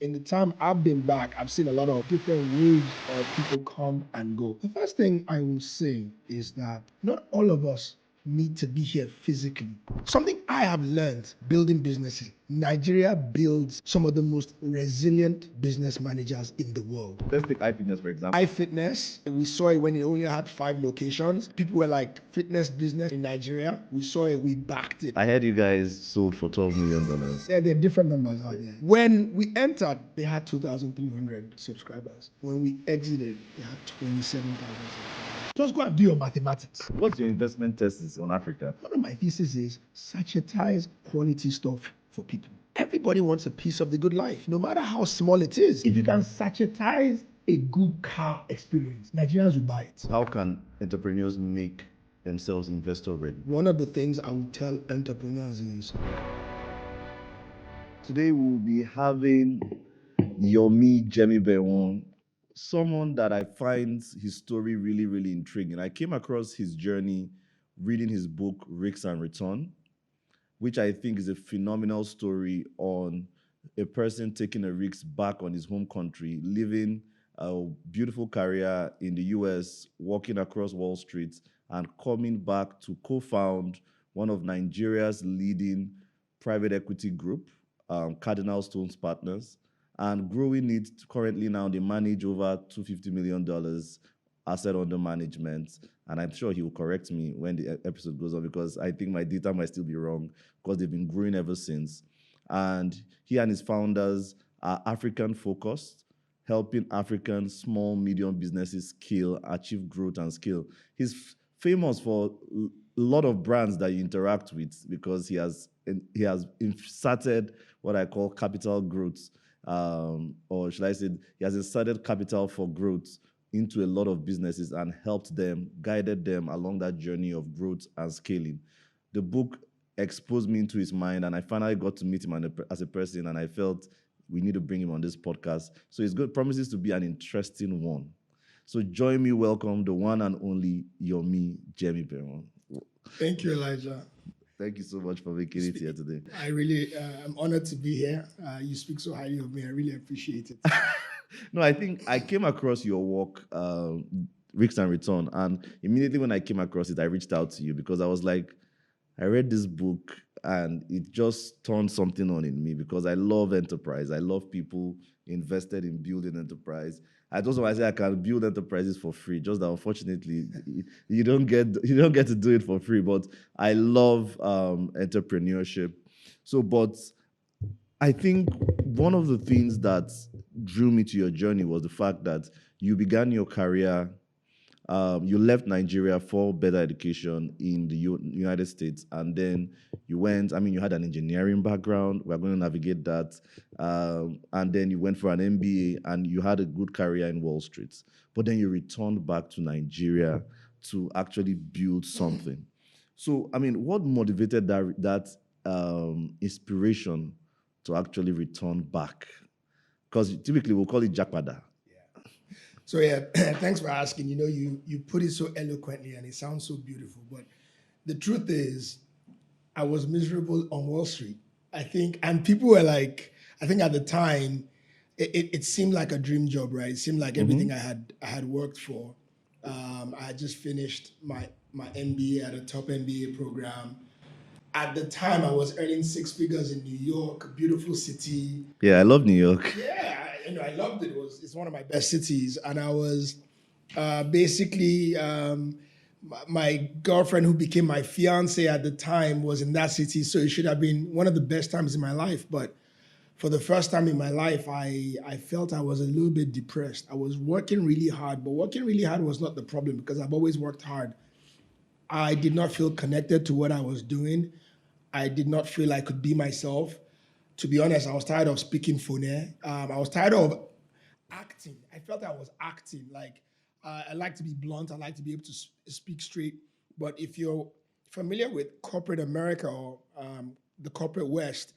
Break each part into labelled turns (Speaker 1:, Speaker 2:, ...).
Speaker 1: In the time I've been back, I've seen a lot of different waves of people come and go. The first thing I will say is that not all of us need to be here physically. Something I have learned building businesses, Nigeria builds some of the most resilient business managers in the world.
Speaker 2: Let's take iFitness, for example.
Speaker 1: iFitness, we saw it when it only had 5 locations. People were like, fitness business in Nigeria. We saw it, we backed it.
Speaker 2: I heard you guys sold for $12 million.
Speaker 1: Yeah, there are different numbers out there. When we entered, they had 2,300 subscribers. When we exited, they had 27,000 subscribers. Just go and do your mathematics.
Speaker 2: What's your investment thesis on Africa?
Speaker 1: One of my thesis is sachetize quality stuff for people. Everybody wants a piece of the good life, no matter how small it is. If you can sachetize a good car experience, Nigerians will buy it.
Speaker 2: How can entrepreneurs make themselves investor ready?
Speaker 1: One of the things I would tell entrepreneurs is,
Speaker 2: today we'll be having Yomi Jemibewon, someone that I find his story really, really intriguing. I came across his journey reading his book, Risks and Return, which I think is a phenomenal story on a person taking a risk back on his home country, living a beautiful career in the US, walking across Wall Street, and coming back to co-found one of Nigeria's leading private equity group, Cardinal Stone Partners, and growing it. Currently now they manage over $250 million asset under management. And I'm sure he will correct me when the episode goes on, because I think my data might still be wrong, because they've been growing ever since. And he and his founders are African focused, helping African small, medium businesses scale, achieve growth and scale. He's famous for a lot of brands that you interact with, because he has inserted what I call capital growth, or should I say, he has inserted capital for growth into a lot of businesses and helped them, guided them along that journey of growth and scaling. The book exposed me into his mind, and I finally got to meet him as a person, and I felt we need to bring him on this podcast. So it's good, promises to be an interesting one. So join me, welcome the one and only Yomi Jemibewon.
Speaker 1: thank you, Elijah.
Speaker 2: Thank you so much for making it here today.
Speaker 1: I really am honored to be here. You speak so highly of me. I really appreciate it.
Speaker 2: No, I think I came across your work, Risks and Return, and immediately when I came across it, I reached out to you because I was like, I read this book and it just turned something on in me, because I love enterprise. I love people invested in building enterprise. I just want to say I can build enterprises for free. Just that unfortunately you don't get to do it for free. But I love entrepreneurship. So, but I think one of the things that drew me to your journey was the fact that you began your career. You left Nigeria for better education in the United States, and then you went. I mean, you had an engineering background. We're going to navigate that, and then you went for an MBA, and you had a good career in Wall Street. But then you returned back to Nigeria to actually build something. So, I mean, what motivated that inspiration to actually return back? Because typically we'll call it Jakpada.
Speaker 1: So yeah, thanks for asking. You know, you put it so eloquently and it sounds so beautiful. But the truth is, I was miserable on Wall Street. I think, and people were like, I think at the time, it seemed like a dream job, right? It seemed like everything I had worked for. I had just finished my MBA at a top MBA program. At the time, I was earning 6 figures in New York, a beautiful city.
Speaker 2: Yeah, I love New York.
Speaker 1: Yeah, I loved it. It's one of my best cities, and I was basically my girlfriend, who became my fiance at the time, was in that city. So it should have been one of the best times in my life. But for the first time in my life, I felt I was a little bit depressed. I was working really hard, but working really hard was not the problem, because I've always worked hard. I did not feel connected to what I was doing. I did not feel I could be myself. To be honest, I was tired of speaking phone. I was tired of acting. I felt I was acting. Like, I like to be blunt. I like to be able to speak straight. But if you're familiar with corporate America or the corporate West,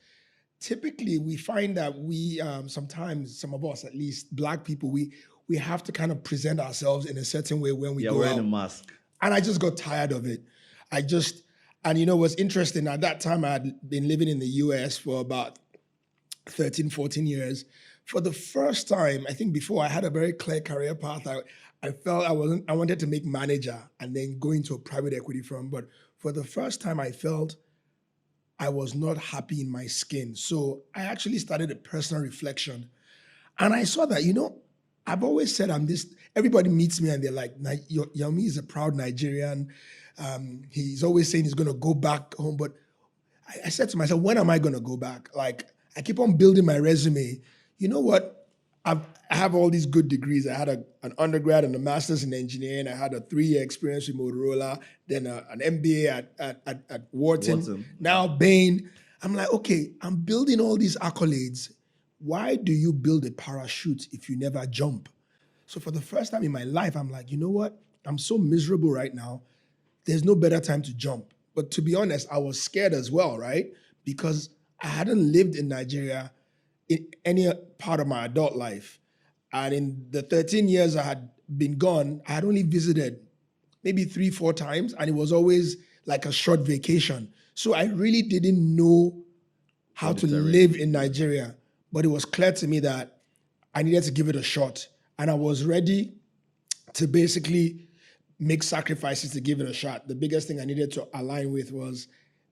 Speaker 1: typically we find that we, sometimes, some of us at least, Black people, we have to kind of present ourselves in a certain way when we go out.
Speaker 2: Yeah, wearing a mask.
Speaker 1: And I just got tired of it. And you know what's interesting, at that time I had been living in the US for about 13, 14 years. For the first time, I think before I had a very clear career path. I felt I wanted to make manager and then go into a private equity firm. But for the first time, I felt I was not happy in my skin. So I actually started a personal reflection. And I saw that, I've always said I'm this, everybody meets me and they're like, Yomi is a proud Nigerian. He's always saying he's going to go back home. But I said to myself, when am I going to go back? Like, I keep on building my resume. You know what? I have all these good degrees. I had an undergrad and a master's in engineering. I had a 3-year experience with Motorola, then an MBA at Wharton. Now Bain. I'm like, okay, I'm building all these accolades. Why do you build a parachute if you never jump? So for the first time in my life, I'm like, you know what? I'm so miserable right now. There's no better time to jump. But to be honest, I was scared as well, right? Because I hadn't lived in Nigeria in any part of my adult life. And in the 13 years I had been gone, I had only visited maybe 3-4 times, and it was always like a short vacation. So I really didn't know how to live in Nigeria. But it was clear to me that I needed to give it a shot. And I was ready to basically make sacrifices to give it a shot. The biggest thing I needed to align with was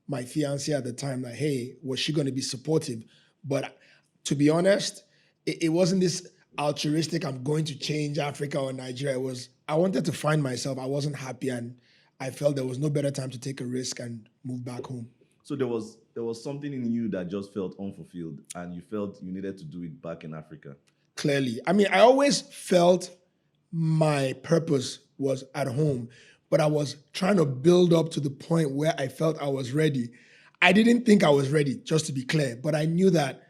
Speaker 1: my fiancée at the time. Like, hey, was she going to be supportive? But to be honest, it wasn't this altruistic, I'm going to change Africa or Nigeria. It was, I wanted to find myself. I wasn't happy, and I felt there was no better time to take a risk and move back home.
Speaker 2: So there was something in you that just felt unfulfilled, and you felt you needed to do it back in Africa.
Speaker 1: Clearly. I mean, I always felt my purpose was at home, but I was trying to build up to the point where I felt I was ready. I didn't think I was ready, just to be clear, but I knew that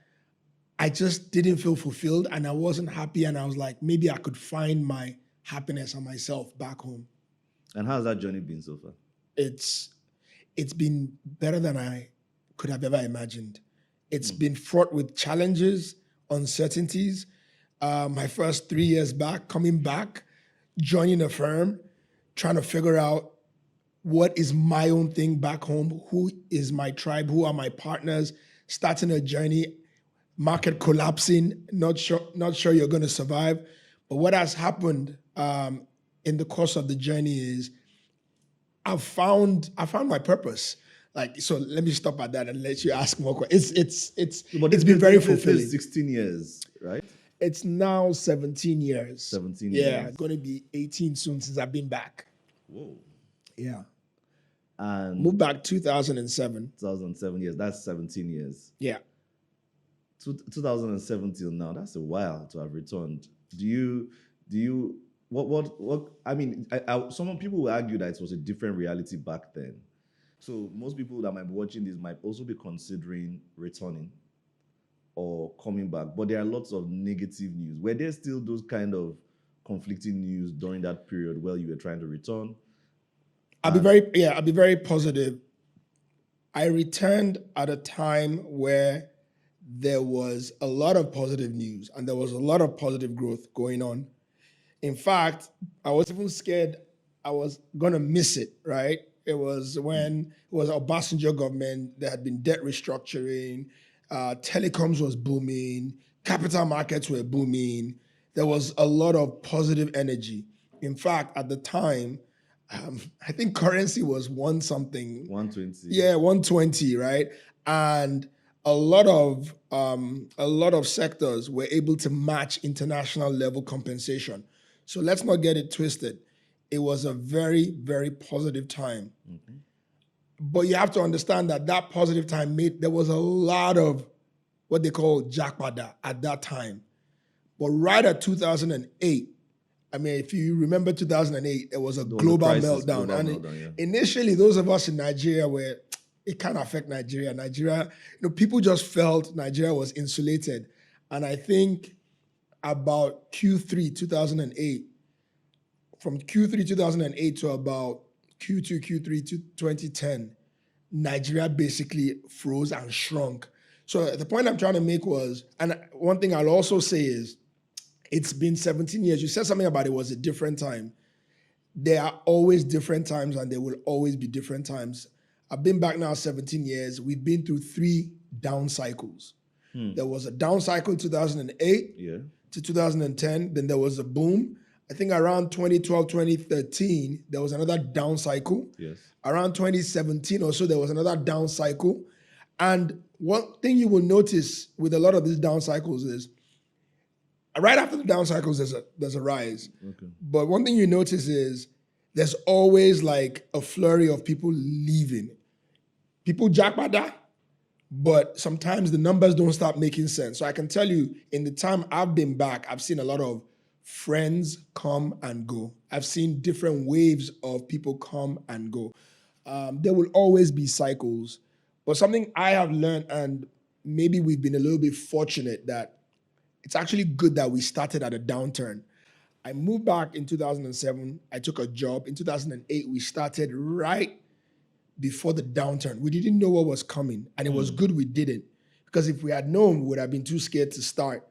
Speaker 1: I just didn't feel fulfilled and I wasn't happy, and I was like, maybe I could find my happiness and myself back home.
Speaker 2: And how's that journey been so far?
Speaker 1: It's been better than I could have ever imagined. It's been fraught with challenges, uncertainties. My first 3 years back, coming back, joining a firm, trying to figure out what is my own thing back home, who is my tribe, who are my partners, starting a journey, market collapsing, not sure you're going to survive. But what has happened in the course of the journey is I found my purpose. Like, so let me stop at that and let you ask more questions. It's been very fulfilling.
Speaker 2: 16 years, right?
Speaker 1: It's now 17 years.
Speaker 2: 17 years.
Speaker 1: Yeah, it's going to be 18 soon since I've been back.
Speaker 2: Whoa.
Speaker 1: Yeah.
Speaker 2: And
Speaker 1: moved back 2007.
Speaker 2: 2007 years. That's 17 years.
Speaker 1: Yeah.
Speaker 2: 2007 till now. That's a while to have returned. Do you what I mean, some people will argue that it was a different reality back then. So most people that might be watching this might also be considering returning or coming back. But there are lots of negative news. Were there still those kind of conflicting news during that period while you were trying to return?
Speaker 1: I'll be very positive. I returned at a time where there was a lot of positive news and there was a lot of positive growth going on. In fact, I was even scared I was going to miss it, right? It was when it was Obasanjo government, there had been debt restructuring, telecoms was booming, capital markets were booming. There was a lot of positive energy. In fact, at the time, I think currency was 120. Yeah, 120, right? And a lot of sectors were able to match international level compensation. So let's not get it twisted. It was a very, very positive time. Mm-hmm. But you have to understand that positive time there was a lot of what they call jackpada at that time. But right at 2008, I mean, if you remember 2008, there was a global meltdown. Initially, those of us in Nigeria it kind of affect Nigeria. People just felt Nigeria was insulated. And I think about Q3 2008, from Q3 2008 to about Q3 2010, Nigeria basically froze and shrunk. So the point I'm trying to make was, and one thing I'll also say is, it's been 17 years. You said something about it was a different time. There are always different times and there will always be different times. I've been back now 17 years. We've been through 3 down cycles. There was a down cycle in 2008
Speaker 2: Yeah.
Speaker 1: to 2010. Then there was a boom. I think around 2012, 2013, there was another down cycle.
Speaker 2: Yes.
Speaker 1: Around 2017 or so, there was another down cycle. And one thing you will notice with a lot of these down cycles is right after the down cycles, there's a rise.
Speaker 2: Okay.
Speaker 1: But one thing you notice is there's always like a flurry of people leaving. People jackpot that, but sometimes the numbers don't start making sense. So I can tell you, in the time I've been back, I've seen a lot of friends come and go. I've seen different waves of people come and go. There will always be cycles, but something I have learned, and maybe we've been a little bit fortunate, that it's actually good that we started at a downturn. I moved back in 2007. I took a job. In 2008, we started right before the downturn. We didn't know what was coming, and it was good we didn't, because if we had known, we would have been too scared to start.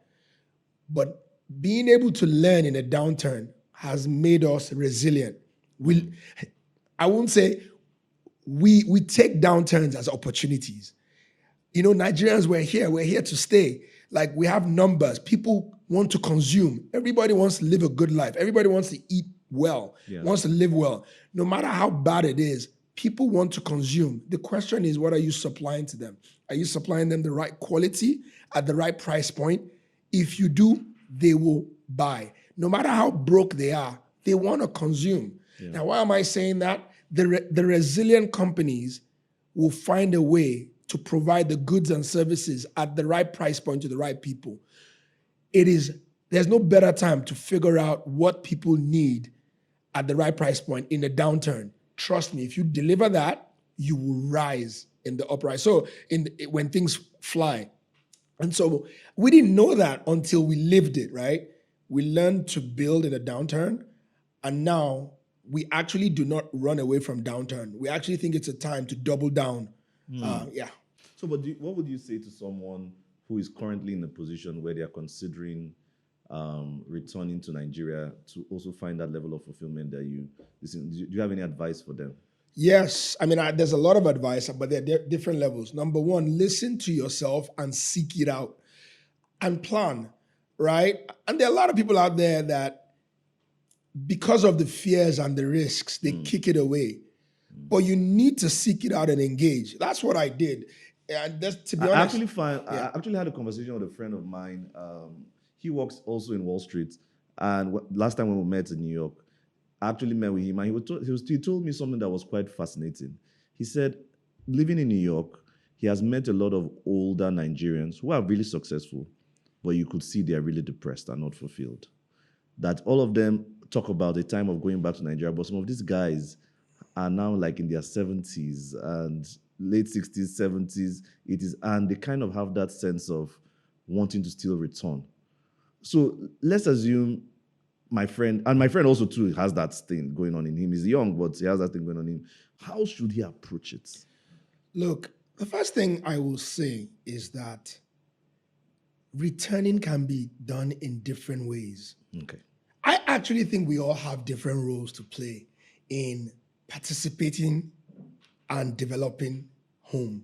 Speaker 1: But being able to learn in a downturn has made us resilient. I won't say we take downturns as opportunities. You know, Nigerians, we're here to stay. Like, we have numbers. People want to consume. Everybody wants to live a good life. Everybody wants to eat well, wants to live well. No matter how bad it is, people want to consume. The question is, what are you supplying to them? Are you supplying them the right quality at the right price point? If you do, they will buy. No matter how broke they are, they want to consume. Yeah. Now, why am I saying that? The resilient companies will find a way to provide the goods and services at the right price point to the right people. There's no better time to figure out what people need at the right price point in a downturn. Trust me, if you deliver that, you will rise in the uprise. So when things fly. And so we didn't know that until we lived it, right? We learned to build in a downturn, and now we actually do not run away from downturn. We actually think it's a time to double down.
Speaker 2: So, but what would you say to someone who is currently in a position where they are considering returning to Nigeria to also find that level of fulfillment that do you have any advice for them?
Speaker 1: Yes. I mean, there's a lot of advice, but there are different levels. Number one, listen to yourself and seek it out and plan, right? And there are a lot of people out there that, because of the fears and the risks, they kick it away. But you need to seek it out and engage. That's what I did. And to be honest,
Speaker 2: I actually had a conversation with a friend of mine. He works also in Wall Street. And last time when we met in New York, I actually met with him, and he told me something that was quite fascinating. He said, living in New York, he has met a lot of older Nigerians who are really successful, but you could see they are really depressed and not fulfilled. That all of them talk about the time of going back to Nigeria, but some of these guys are now like in their 70s and late 60s, 70s, 80s, and they kind of have that sense of wanting to still return. So let's assume my friend also too has that thing going on in him. He's young, but he has that thing going on in him. How should he approach it?
Speaker 1: Look, the first thing I will say is that returning can be done in different ways.
Speaker 2: Okay.
Speaker 1: I actually think we all have different roles to play in participating and developing home.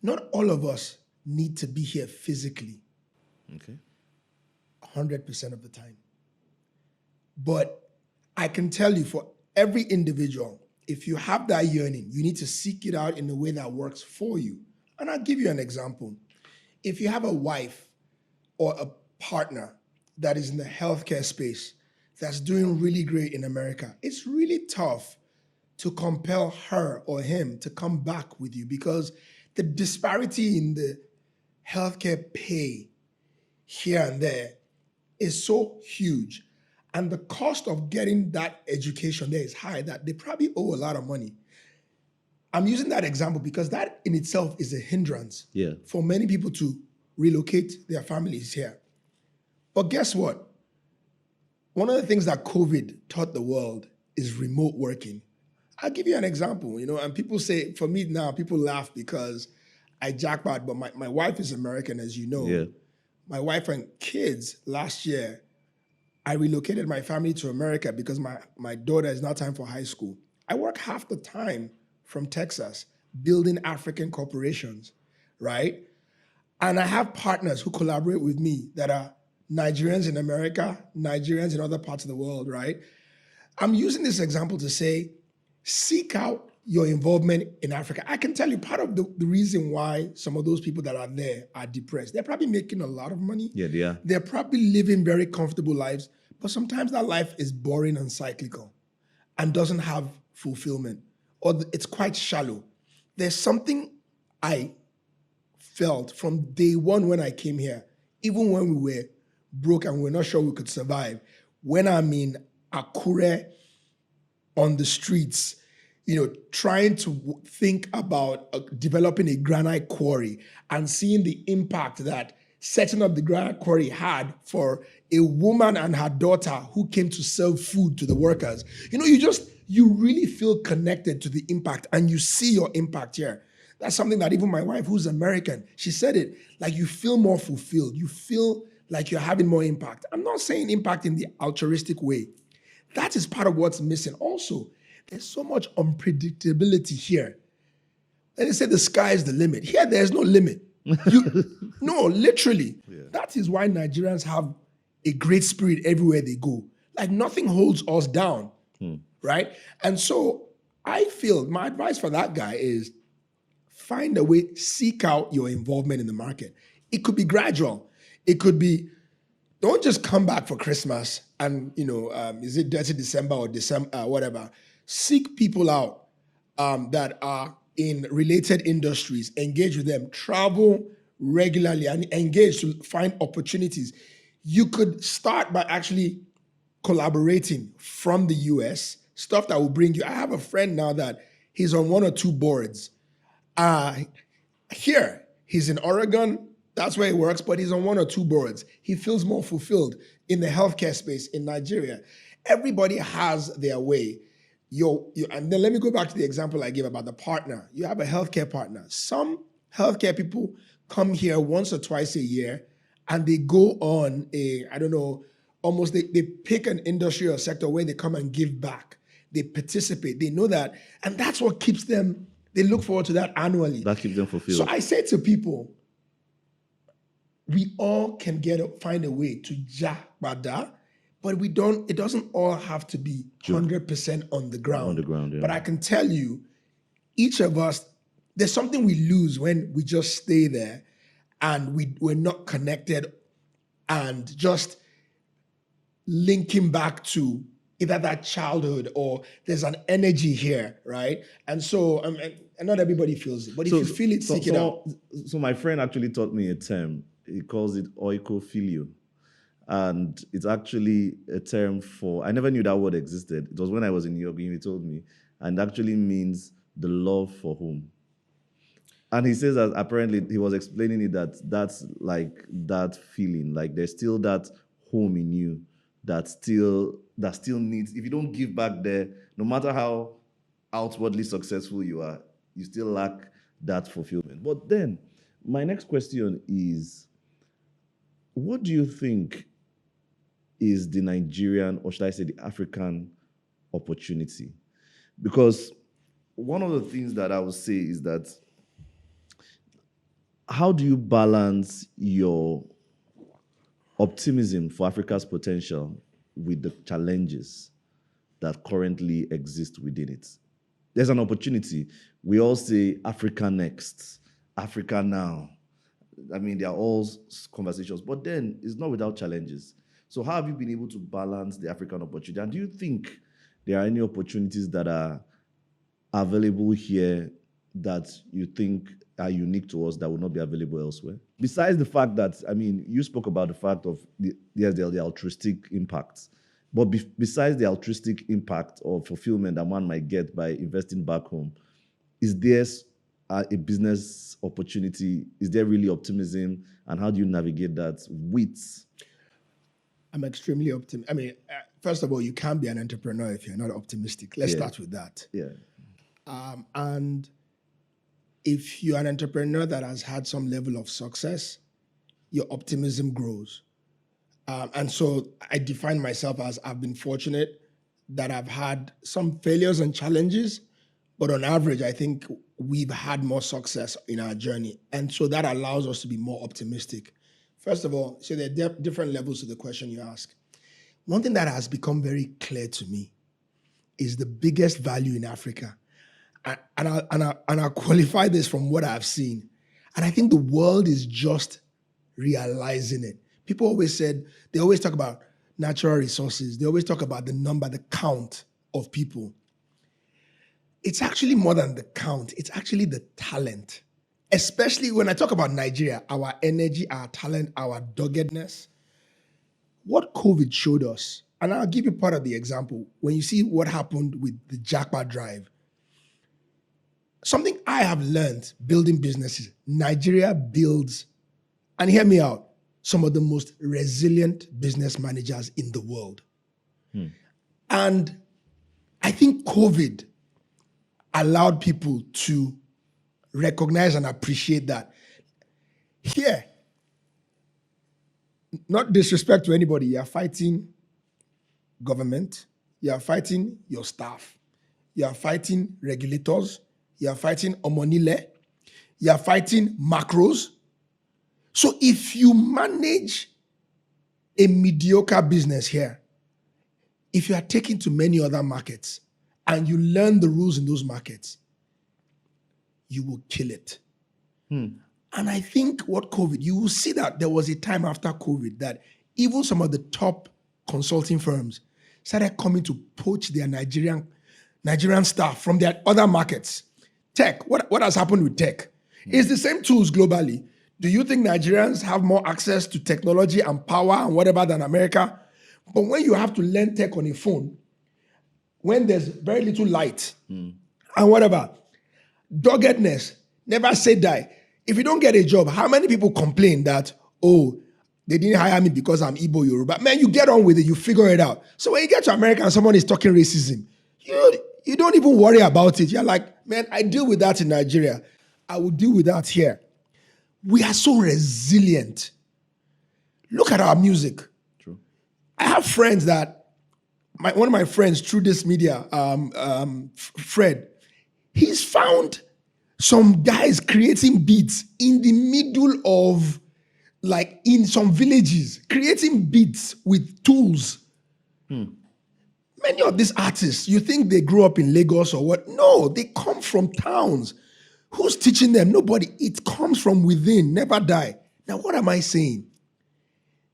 Speaker 1: Not all of us need to be here physically.
Speaker 2: Okay.
Speaker 1: 100% of the time. But I can tell you, for every individual, if you have that yearning, you need to seek it out in a way that works for you. And I'll give you an example. If you have a wife or a partner that is in the healthcare space that's doing really great in America, it's really tough to compel her or him to come back with you, because the disparity in the healthcare pay here and there is so huge. And the cost of getting that education there is high, that they probably owe a lot of money. I'm using that example because that in itself is a hindrance for many people to relocate their families here. But guess what? One of the things that COVID taught the world is remote working. I'll give you an example, and people say, for me now, people laugh because I jackpot, but my wife is American, as you know.
Speaker 2: Yeah.
Speaker 1: My wife and kids, last year, I relocated my family to America because my daughter is now time for high school. I work half the time from Texas building African corporations, right? And I have partners who collaborate with me that are Nigerians in America, Nigerians in other parts of the world, right? I'm using this example to say, seek out your involvement in Africa. I can tell you part of the reason why some of those people that are there are depressed. They're probably making a lot of money.
Speaker 2: Yeah, they are.
Speaker 1: They're probably living very comfortable lives, but sometimes that life is boring and cyclical and doesn't have fulfillment, or it's quite shallow. There's something I felt from day one when I came here, even when we were broke and we were not sure we could survive. When I'm in Akure on the streets, trying to think about developing a granite quarry and seeing the impact that setting up the granite quarry had for a woman and her daughter who came to sell food to the workers. You really feel connected to the impact, and you see your impact here. That's something that even my wife, who's American, she said it, like you feel more fulfilled. You feel like you're having more impact. I'm not saying impact in the altruistic way. That is part of what's missing. Also, there's so much unpredictability here. Let me say the sky is the limit. Here, there's no limit. No, literally. Yeah. That is why Nigerians have a great spirit everywhere they go. Like nothing holds us down, right? And so I feel my advice for that guy is find a way, seek out your involvement in the market. It could be gradual. It could be, don't just come back for Christmas and, is it Dirty December or December, whatever. Seek people out that are in related industries, engage with them, travel regularly and engage to find opportunities. You could start by actually collaborating from the US, stuff that will bring you. I have a friend now that he's on 1 or 2 boards. Here, he's in Oregon, that's where he works, but he's on 1 or 2 boards. He feels more fulfilled in the healthcare space in Nigeria. Everybody has their way. And then let me go back to the example I gave about the partner. You have a healthcare partner. Some healthcare people come here once or twice a year and they go on they pick an industry or sector where they come and give back. They participate. They know that. And that's what keeps them, they look forward to that annually.
Speaker 2: That keeps them fulfilled.
Speaker 1: So I say to people, we all can find a way to jabada, but it doesn't all have to be 100% on the ground.
Speaker 2: On the ground, yeah.
Speaker 1: But I can tell you, each of us, there's something we lose when we just stay there and we're not connected and just linking back to either that childhood or there's an energy here, right? And so, and not everybody feels it, but if you feel it, seek it out.
Speaker 2: So my friend actually taught me a term. He calls it oikophilio. And it's actually a term for, I never knew that word existed. It was when I was in New York, he told me, and actually means the love for home. And he says that apparently he was explaining it that's like that feeling, like there's still that home in you that still needs, if you don't give back there, no matter how outwardly successful you are, you still lack that fulfillment. But then my next question is, what do you think is the Nigerian, or should I say the African opportunity? Because one of the things that I would say is that how do you balance your optimism for Africa's potential with the challenges that currently exist within it? There's an opportunity. We all say Africa next, Africa now. I mean, there are all conversations, but then it's not without challenges. So how have you been able to balance the African opportunity? And do you think there are any opportunities that are available here that you think are unique to us that will not be available elsewhere? Besides the fact that, I mean, you spoke about the fact of the altruistic impacts, but besides the altruistic impact or fulfillment that one might get by investing back home, is there a business opportunity? Is there really optimism? And how do you navigate that with?
Speaker 1: I'm extremely optimistic. I mean, first of all, you can't be an entrepreneur if you're not optimistic. Let's start with that.
Speaker 2: Yeah.
Speaker 1: And if you're an entrepreneur that has had some level of success, your optimism grows. And so I define myself as I've been fortunate that I've had some failures and challenges, But on average, I think we've had more success in our journey. And so that allows us to be more optimistic. First of all, so there are different levels to the question you ask. One thing that has become very clear to me is the biggest value in Africa. And I'll qualify this from what I've seen. And I think the world is just realizing it. People they always talk about natural resources. They always talk about the number, the count of people. It's actually more than the count. It's actually the talent. Especially when I talk about Nigeria, our energy, our talent, our doggedness. What COVID showed us, and I'll give you part of the example, when you see what happened with the Jackpot drive. Something I have learned building businesses, Nigeria builds, and hear me out, some of the most resilient business managers in the world. And I think COVID allowed people to recognize and appreciate that. Here, not disrespect to anybody, you are fighting government, you are fighting your staff, you are fighting regulators, you are fighting omonile, you are fighting macros. So if you manage a mediocre business here, if you are taken to many other markets and you learn the rules in those markets, you will kill it. And I think you will see that there was a time after COVID that even some of the top consulting firms started coming to poach their Nigerian staff from their other markets. Tech, what has happened with tech? It's the same tools globally. Do you think Nigerians have more access to technology and power and whatever than America? But when you have to learn tech on a phone, when there's very little light and whatever, doggedness, never say die. If you don't get a job, how many people complain that, oh, they didn't hire me because I'm Igbo Yoruba? Man, you get on with it, you figure it out. So when you get to America and someone is talking racism, you don't even worry about it. You're like, man, I deal with that in Nigeria. I will deal with that here. We are so resilient. Look at our music.
Speaker 2: True.
Speaker 1: I have friends that, one of my friends through this media, Fred, he's found some guys creating beats in the middle of, like in some villages, creating beats with tools. Many of these artists, you think they grew up in Lagos or what? No, they come from towns. Who's teaching them? Nobody. It comes from within, never die. Now, what am I saying?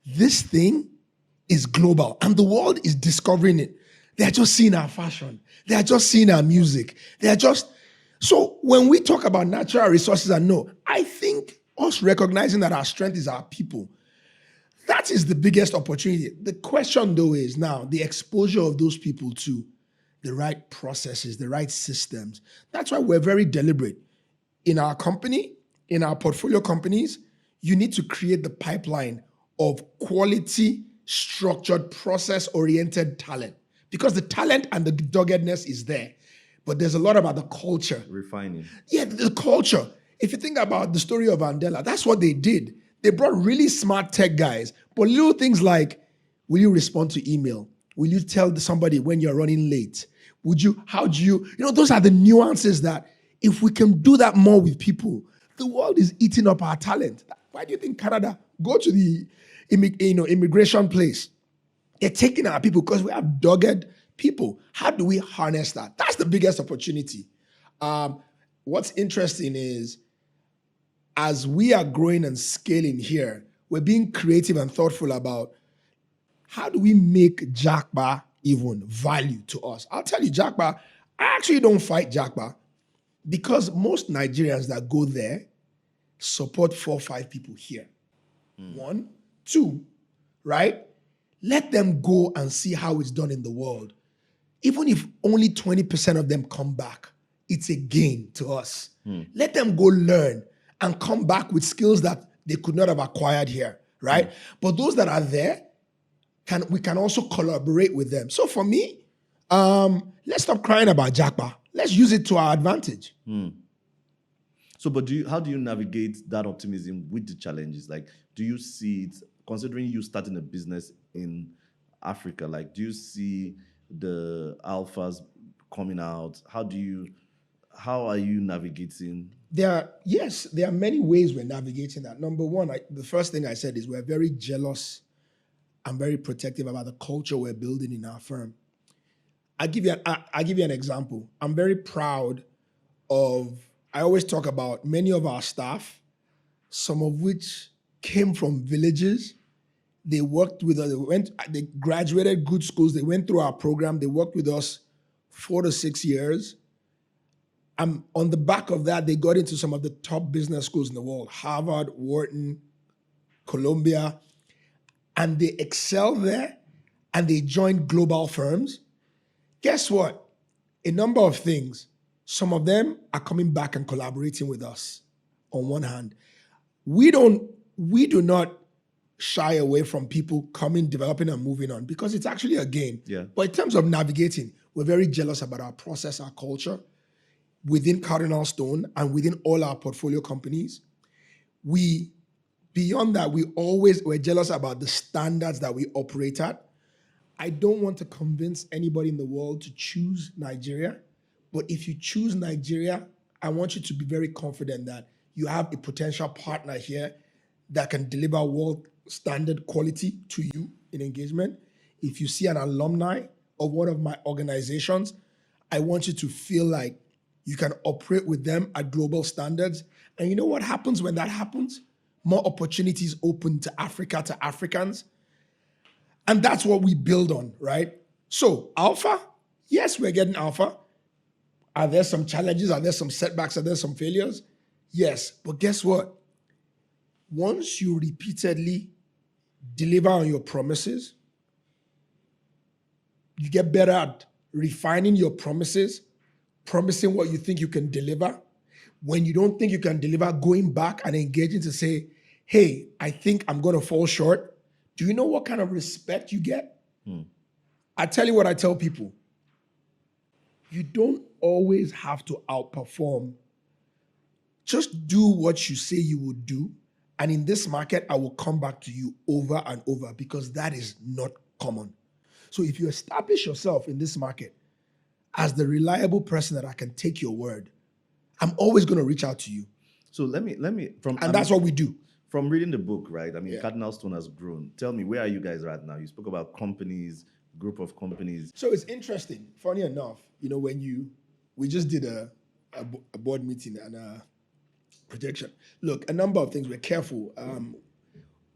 Speaker 1: This thing is global and the world is discovering it. They are just seeing our fashion. They are just seeing our music. So when we talk about natural resources I think us recognizing that our strength is our people, that is the biggest opportunity. The question though is now the exposure of those people to the right processes, the right systems. That's why we're very deliberate. In our company, in our portfolio companies, you need to create the pipeline of quality, structured, process-oriented talent. Because the talent and the doggedness is there. But there's a lot about the culture.
Speaker 2: Refining.
Speaker 1: Yeah, the culture. If you think about the story of Andela, that's what they did. They brought really smart tech guys. But little things like, will you respond to email? Will you tell somebody when you're running late? Those are the nuances that if we can do that more with people, the world is eating up our talent. Why do you think Canada, go to the immigration place? They're taking our people because we have dogged people. How do we harness that? That's the biggest opportunity. What's interesting is as we are growing and scaling here, we're being creative and thoughtful about how do we make Jackpot even value to us. I'll tell you, Jackpot, I actually don't fight Jackpot because most Nigerians that go there support 4 or 5 people here. 1, 2, right? Let them go and see how it's done in the world. Even if only 20% of them come back, it's a gain to us. Let them go learn and come back with skills that they could not have acquired here, right? But those that are there, we can also collaborate with them. So for me, let's stop crying about Jackpot. Let's use it to our advantage.
Speaker 2: So, but how do you navigate that optimism with the challenges? Like, do you see it, considering you starting a business in Africa, like, do you see the alphas coming out? How do you How are you navigating?
Speaker 1: There are many ways we're navigating that. Number one, the first thing I said is we're very jealous and very protective about the culture we're building in our firm. I give you an example. I'm very proud of. I always talk about many of our staff, some of which came from villages. They worked with us. They graduated good schools. They went through our program. They worked with us 4 to 6 years. On the back of that, they got into some of the top business schools in the world: Harvard, Wharton, Columbia, and they excelled there. And they joined global firms. Guess what? A number of things. Some of them are coming back and collaborating with us. On one hand, we do not shy away from people coming, developing, and moving on because it's actually a gain.
Speaker 2: Yeah.
Speaker 1: But in terms of navigating, we're very jealous about our process, our culture within Cardinal Stone and within all our portfolio companies. Beyond that, we're jealous about the standards that we operate at. I don't want to convince anybody in the world to choose Nigeria, but if you choose Nigeria, I want you to be very confident that you have a potential partner here that can deliver world standard quality to you in engagement. If you see an alumni of one of my organizations, I want you to feel like you can operate with them at global standards. And you know what happens when that happens? More opportunities open to Africa, to Africans. And that's what we build on, right? So alpha, yes, we're getting alpha. Are there some challenges? Are there some setbacks? Are there some failures? Yes, but guess what? Once you repeatedly deliver on your promises, you get better at refining your promises, promising what you think you can deliver. When you don't think you can deliver, going back and engaging to say, hey, I think I'm going to fall short. Do you know what kind of respect you get? I tell you what I tell people. You don't always have to outperform. Just do what you say you would do. And in this market, I will come back to you over and over because that is not common. So if you establish yourself in this market as the reliable person that I can take your word, I'm always going to reach out to you.
Speaker 2: So let me
Speaker 1: that's what we do.
Speaker 2: From reading the book, right? I mean,
Speaker 1: Yeah.
Speaker 2: Cardinal Stone has grown. Tell me, where are you guys right now? You spoke about companies, group of companies.
Speaker 1: So it's interesting. Funny enough, we just did a board meeting and a projection. Look, a number of things. We're careful.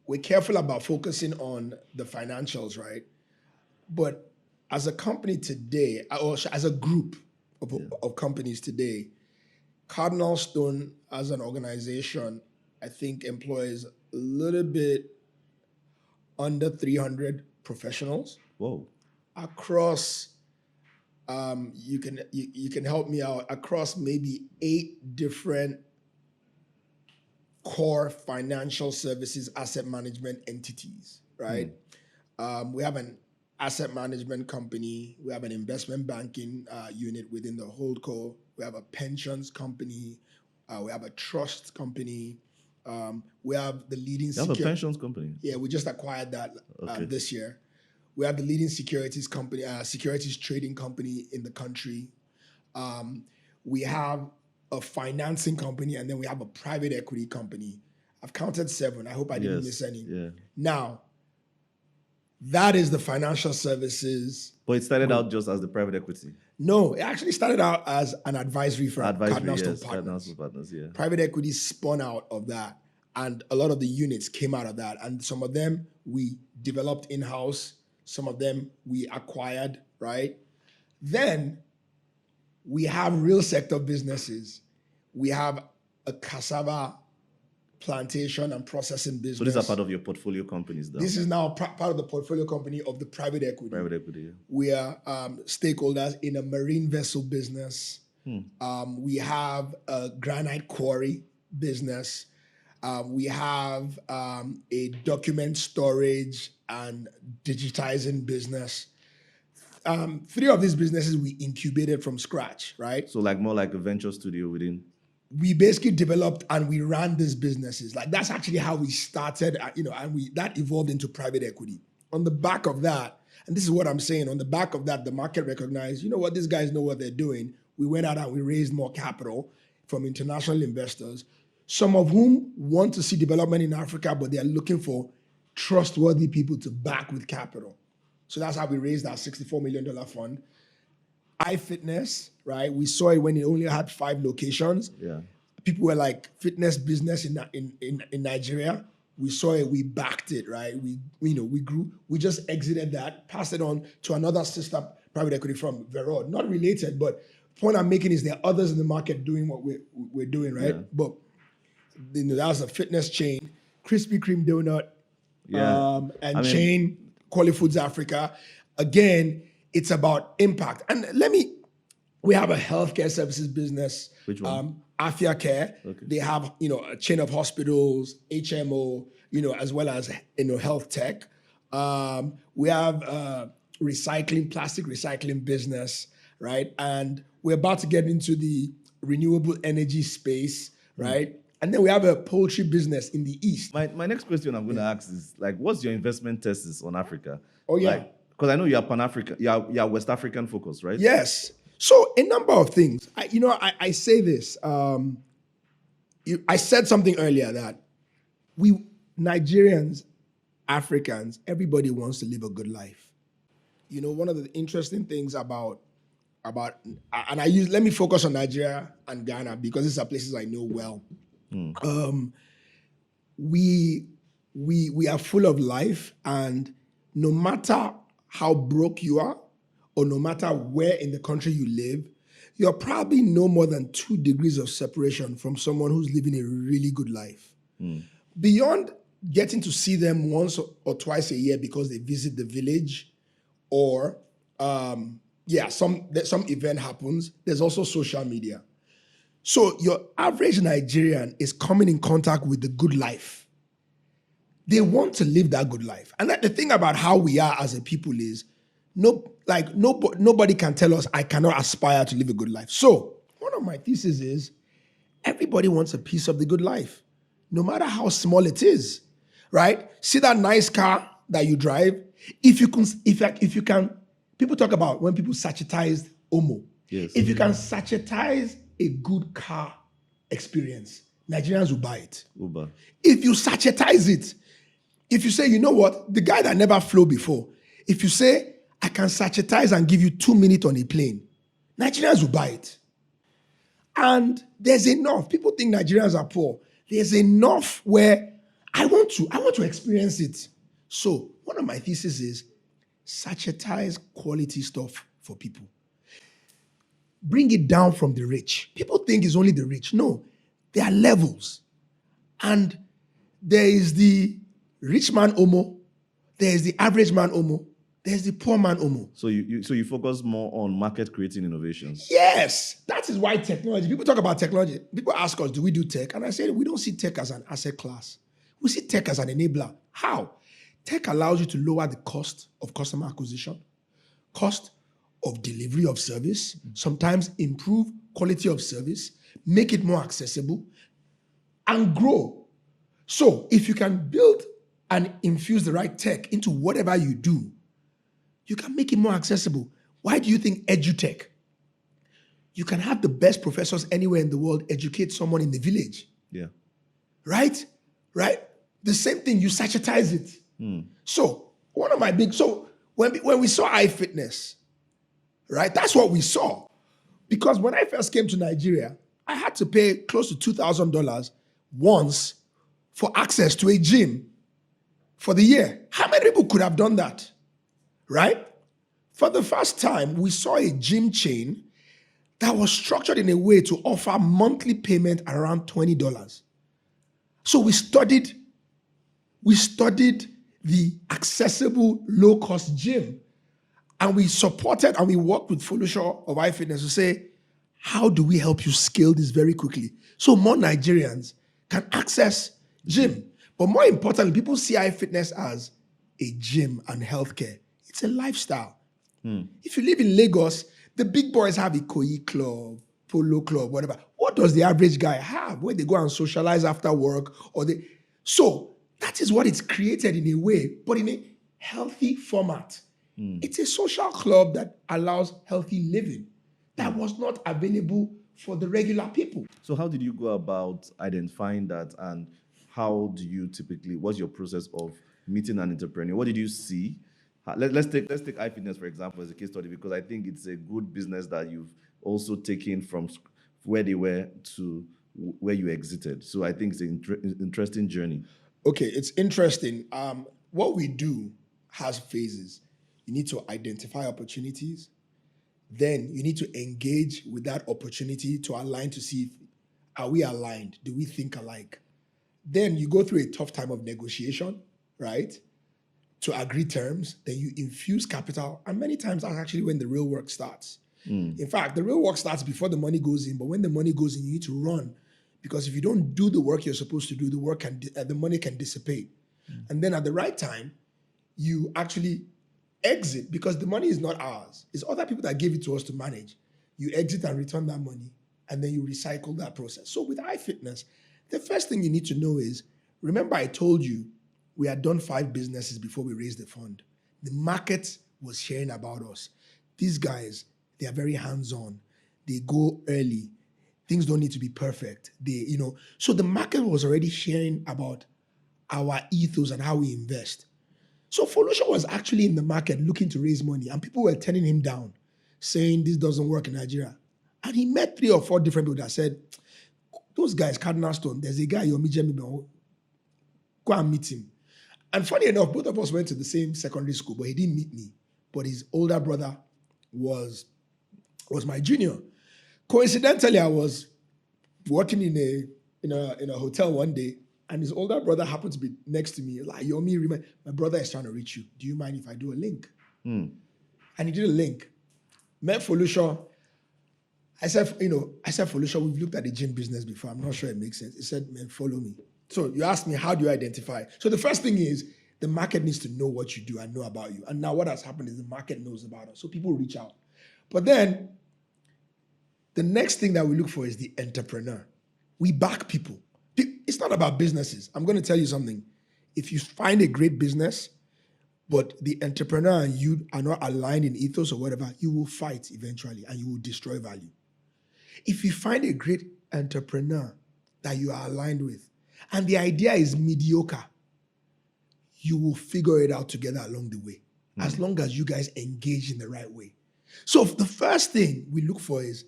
Speaker 1: We're careful about focusing on the financials, right? But as a company today, or as a group of companies today, Cardinal Stone as an organization, I think employs a little bit under 300 professionals.
Speaker 2: Whoa.
Speaker 1: Across, you can help me out, across maybe 8 different core financial services asset management entities, right? We have an asset management company. We have an investment banking unit within the holdco. We have a pensions company. We have a trust company. We have the leading.
Speaker 2: You have a pensions company?
Speaker 1: Yeah, we just acquired that
Speaker 2: Okay.
Speaker 1: this year. We have the leading securities company, securities trading company in the country. We have a financing company, and then we have a private equity company. I've counted 7. I hope I didn't miss any.
Speaker 2: Yeah.
Speaker 1: Now, that is the financial services.
Speaker 2: But it started out just as the private equity.
Speaker 1: No, it actually started out as an advisory firm, Cardinal Stone
Speaker 2: Cardinal
Speaker 1: Partners.
Speaker 2: Stone Partners, yeah.
Speaker 1: Private equity spun out of that, and a lot of the units came out of that. And some of them we developed in-house, some of them we acquired, right? Then we have real sector businesses. We have a cassava plantation and processing business.
Speaker 2: So these are part of your portfolio companies, though.
Speaker 1: This is now part of the portfolio company of the private equity.
Speaker 2: Private equity, yeah.
Speaker 1: We are stakeholders in a marine vessel business. We have a granite quarry business. We have a document storage and digitizing business. 3 of these businesses we incubated from scratch, right?
Speaker 2: So more like a venture studio within.
Speaker 1: We basically developed and we ran these businesses. Like that's actually how we started, and that evolved into private equity. On the back of that, and this is what I'm saying, on the back of that, the market recognized, you know what, these guys know what they're doing. we went out and we raised more capital from international investors, some of whom want to see development in Africa, but they are looking for trustworthy people to back with capital. So that's how we raised our $64 million fund. iFitness, right? We saw it when it only had 5 locations.
Speaker 2: Yeah.
Speaker 1: People were like, fitness business in Nigeria. We saw it, we backed it, right? We grew. We just exited that, passed it on to another sister private equity firm, Verod. Not related, but the point I'm making is there are others in the market doing what we're doing, right?
Speaker 2: Yeah.
Speaker 1: But that was a fitness chain, Krispy Kreme donut, chain, Quali Foods Africa. Again, it's about impact. And we have a healthcare services business.
Speaker 2: Which one?
Speaker 1: Afia Care. Okay. They have, a chain of hospitals, HMO, as well as, health tech. We have plastic recycling business, right? And we're about to get into the renewable energy space, right? And then we have a poultry business in the East.
Speaker 2: My next question I'm going to ask is, what's your investment thesis on Africa?
Speaker 1: Oh, yeah.
Speaker 2: Because I know you're Pan-African, you're West African focused, right?
Speaker 1: Yes. So a number of things. I say this. I said something earlier that we Nigerians, Africans, everybody wants to live a good life. One of the interesting things about let me focus on Nigeria and Ghana because these are places I know well. We are full of life, and no matter how broke you are, or no matter where in the country you live, you're probably no more than 2 degrees of separation from someone who's living a really good life. Beyond getting to see them once or twice a year because they visit the village, or some event happens, there's also social media. So your average Nigerian is coming in contact with the good life. They want to live that good life. And the thing about how we are as a people is, nobody can tell us I cannot aspire to live a good life. So one of my theses is everybody wants a piece of the good life, no matter how small it is, right? See that nice car that you drive? If you can, people talk about when people sachetize Omo.
Speaker 2: Yes.
Speaker 1: If you can sachetize a good car experience, Nigerians will buy it.
Speaker 2: Uber.
Speaker 1: If you sachetize it, if you say, you know what, the guy that never flew before, if you say, I can sachetize and give you 2 minutes on a plane, Nigerians will buy it. And there's enough. People think Nigerians are poor. There's enough where I want to experience it. So one of my theses is sachetize quality stuff for people. Bring it down from the rich. People think it's only the rich. No, there are levels. And there is the rich man Omo, there is the average man Omo, there's the poor man Omo.
Speaker 2: So you focus more on market creating innovations.
Speaker 1: Yes, that is why technology. People talk about technology. People ask us, do we do tech? And I say, we don't see tech as an asset class. We see tech as an enabler. How? Tech allows you to lower the cost of customer acquisition, cost of delivery of service, sometimes improve quality of service, make it more accessible, and grow. So if you can build and infuse the right tech into whatever you do, you can make it more accessible. Why do you think edutech? You can have the best professors anywhere in the world educate someone in the village.
Speaker 2: Yeah.
Speaker 1: Right? The same thing, you sachetize it. So when we saw iFitness, right, that's what we saw. Because when I first came to Nigeria, I had to pay close to $2,000 once for access to a gym for the year. How many people could have done that? Right? For the first time, we saw a gym chain that was structured in a way to offer monthly payment around $20. So we studied the accessible, low-cost gym. And we supported and we worked with Folusho of iFitness to say, how do we help you scale this very quickly? So more Nigerians can access gym. But more importantly, people see iFitness as a gym and healthcare. It's a lifestyle. If you live in Lagos, the big boys have Ikoyi Club, Polo Club, whatever. What does the average guy have where they go and socialize after work? So that is what it's created in a way, but in a healthy format. It's a social club that allows healthy living. that was not available for the regular people.
Speaker 2: So how did you go about identifying that, and how do you typically, what's your process of meeting an entrepreneur? What did you see? Let's take iFitness, for example, as a case study, because I think it's a good business that you've also taken from where they were to where you exited. So I think it's an interesting journey.
Speaker 1: Okay, it's interesting. What we do has phases. You need to identify opportunities. Then you need to engage with that opportunity to align to see if are we aligned? Do we think alike? Then you go through a tough time of negotiation, right? To agree terms. Then you infuse capital. And many times that's actually when the real work starts. In fact, the real work starts before the money goes in. But when the money goes in, you need to run. Because if you don't do the work you're supposed to do, the money can dissipate. And then at the right time, you actually exit, because the money is not ours. It's other people that gave it to us to manage. You exit and return that money, and then you recycle that process. So with iFitness, the first thing you need to know is, remember I told you we had done 5 businesses before we raised the fund. The market was hearing about us. These guys, they are very hands-on. They go early. Things don't need to be perfect. So the market was already hearing about our ethos and how we invest. So Folusha was actually in the market looking to raise money, and people were turning him down, saying this doesn't work in Nigeria. And he met 3 or 4 different people that said, those guys, Cardinal Stone, there's a guy, Yomi Jemibewon, go and meet him. And funny enough, both of us went to the same secondary school, but he didn't meet me. But his older brother was my junior. Coincidentally, I was working in a hotel one day, and his older brother happened to be next to me. Like, Yomi, my brother is trying to reach you. Do you mind if I do a link? And he did a link. Met Folusha. I said, Folusha, we've looked at the gym business before. I'm not sure it makes sense. He said, man, follow me. So you asked me, how do you identify? So the first thing is, the market needs to know what you do and know about you. And now what has happened is the market knows about us. So people reach out. But then, the next thing that we look for is the entrepreneur. We back people. It's not about businesses. I'm going to tell you something. If you find a great business, but the entrepreneur and you are not aligned in ethos or whatever, you will fight eventually and you will destroy value. If you find a great entrepreneur that you are aligned with, and the idea is mediocre, you will figure it out together along the way, as long as you guys engage in the right way. So the first thing we look for is,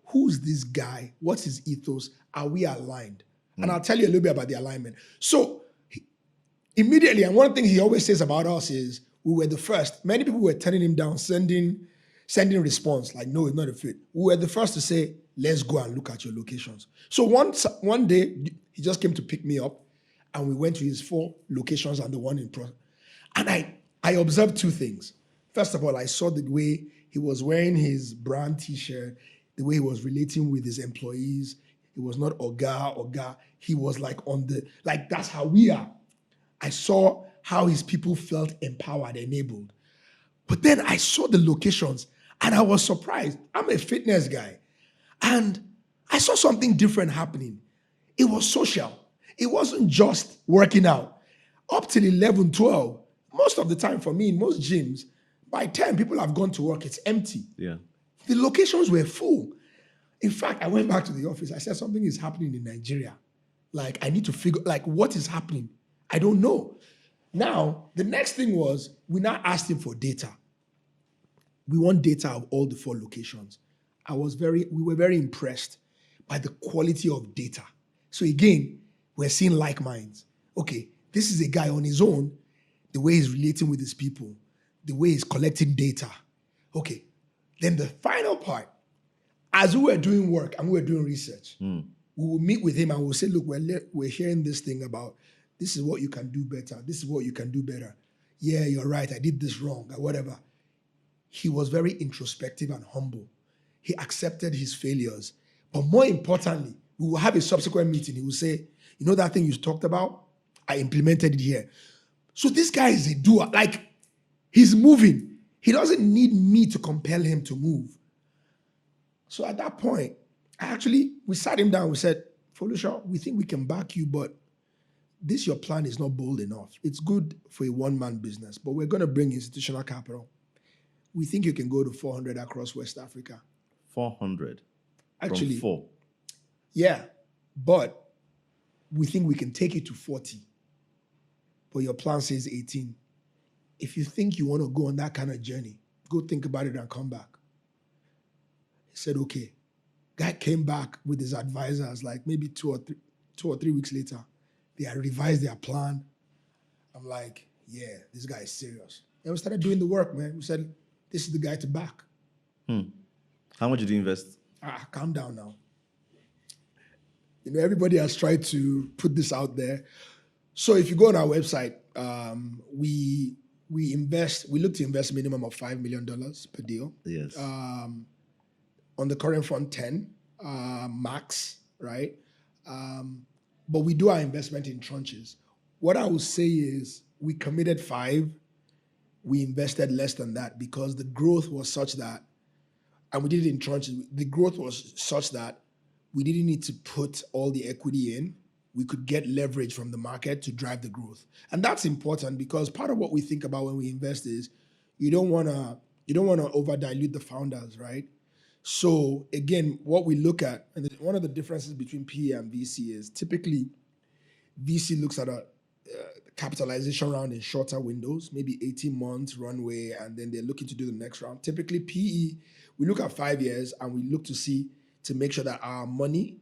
Speaker 1: who's this guy? What's his ethos? Are we aligned? And I'll tell you a little bit about the alignment. So immediately, and one thing he always says about us is, we were the first. Many people were turning him down, sending response, like, no, it's not a fit. We were the first to say, let's go and look at your locations. So one day, he just came to pick me up, and we went to his 4 locations and the one in Pro. And I observed 2 things. First of all, I saw the way he was wearing his brand t-shirt, the way he was relating with his employees. He was not Oga. He was like that's how we are. I saw how his people felt empowered, enabled. But then I saw the locations and I was surprised. I'm a fitness guy. And I saw something different happening. It was social. It wasn't just working out. Up till 11, 12, most of the time for me, in most gyms, by 10, people have gone to work. It's empty.
Speaker 2: Yeah.
Speaker 1: The locations were full. In fact, I went back to the office. I said, something is happening in Nigeria. Like, I need to figure, what is happening? I don't know. Now, the next thing was, we now asked him for data. We want data of all the 4 locations. We were very impressed by the quality of data. So again, we're seeing like minds. Okay, this is a guy on his own, the way he's relating with his people, the way he's collecting data. Okay, then the final part, as we were doing work and we were doing research, we will meet with him and we'll say, look, we're hearing this thing about, this is what you can do better. This is what you can do better. Yeah, you're right. I did this wrong or whatever. He was very introspective and humble. He accepted his failures. But more importantly, we will have a subsequent meeting. He will say, you know that thing you talked about? I implemented it here. So this guy is a doer. Like, he's moving. He doesn't need me to compel him to move. So at that point, we sat him down. We said, Folusha, we think we can back you, but your plan is not bold enough. It's good for a one-man business, but we're going to bring institutional capital. We think you can go to 400 across West Africa.
Speaker 2: 400
Speaker 1: Actually,
Speaker 2: from 4.
Speaker 1: yeah, but we think we can take it to 40. But your plan says 18. If you think you want to go on that kind of journey, go think about it and come back. He said, okay. Guy came back with his advisors, like maybe 2 or 3 weeks later. They had revised their plan. I'm like, yeah, this guy is serious. And we started doing the work, man. We said, this is the guy to back.
Speaker 2: How much did you invest?
Speaker 1: Calm down now. You know, everybody has tried to put this out there. So if you go on our website, we look to invest minimum of $5 million per deal.
Speaker 2: Yes.
Speaker 1: On the current fund, 10 max, right? But we do our investment in tranches. What I will say is we committed 5, we invested less than that because the growth was such that, and we did it in tranches, the growth was such that we didn't need to put all the equity in. We could get leverage from the market to drive the growth. And that's important because part of what we think about when we invest is you don't want to over dilute the founders, right? So again, what we look at, and one of the differences between PE and VC is typically VC looks at a capitalization round in shorter windows, maybe 18 months runway, and then they're looking to do the next round. Typically PE, we look at 5 years and we look to make sure that our money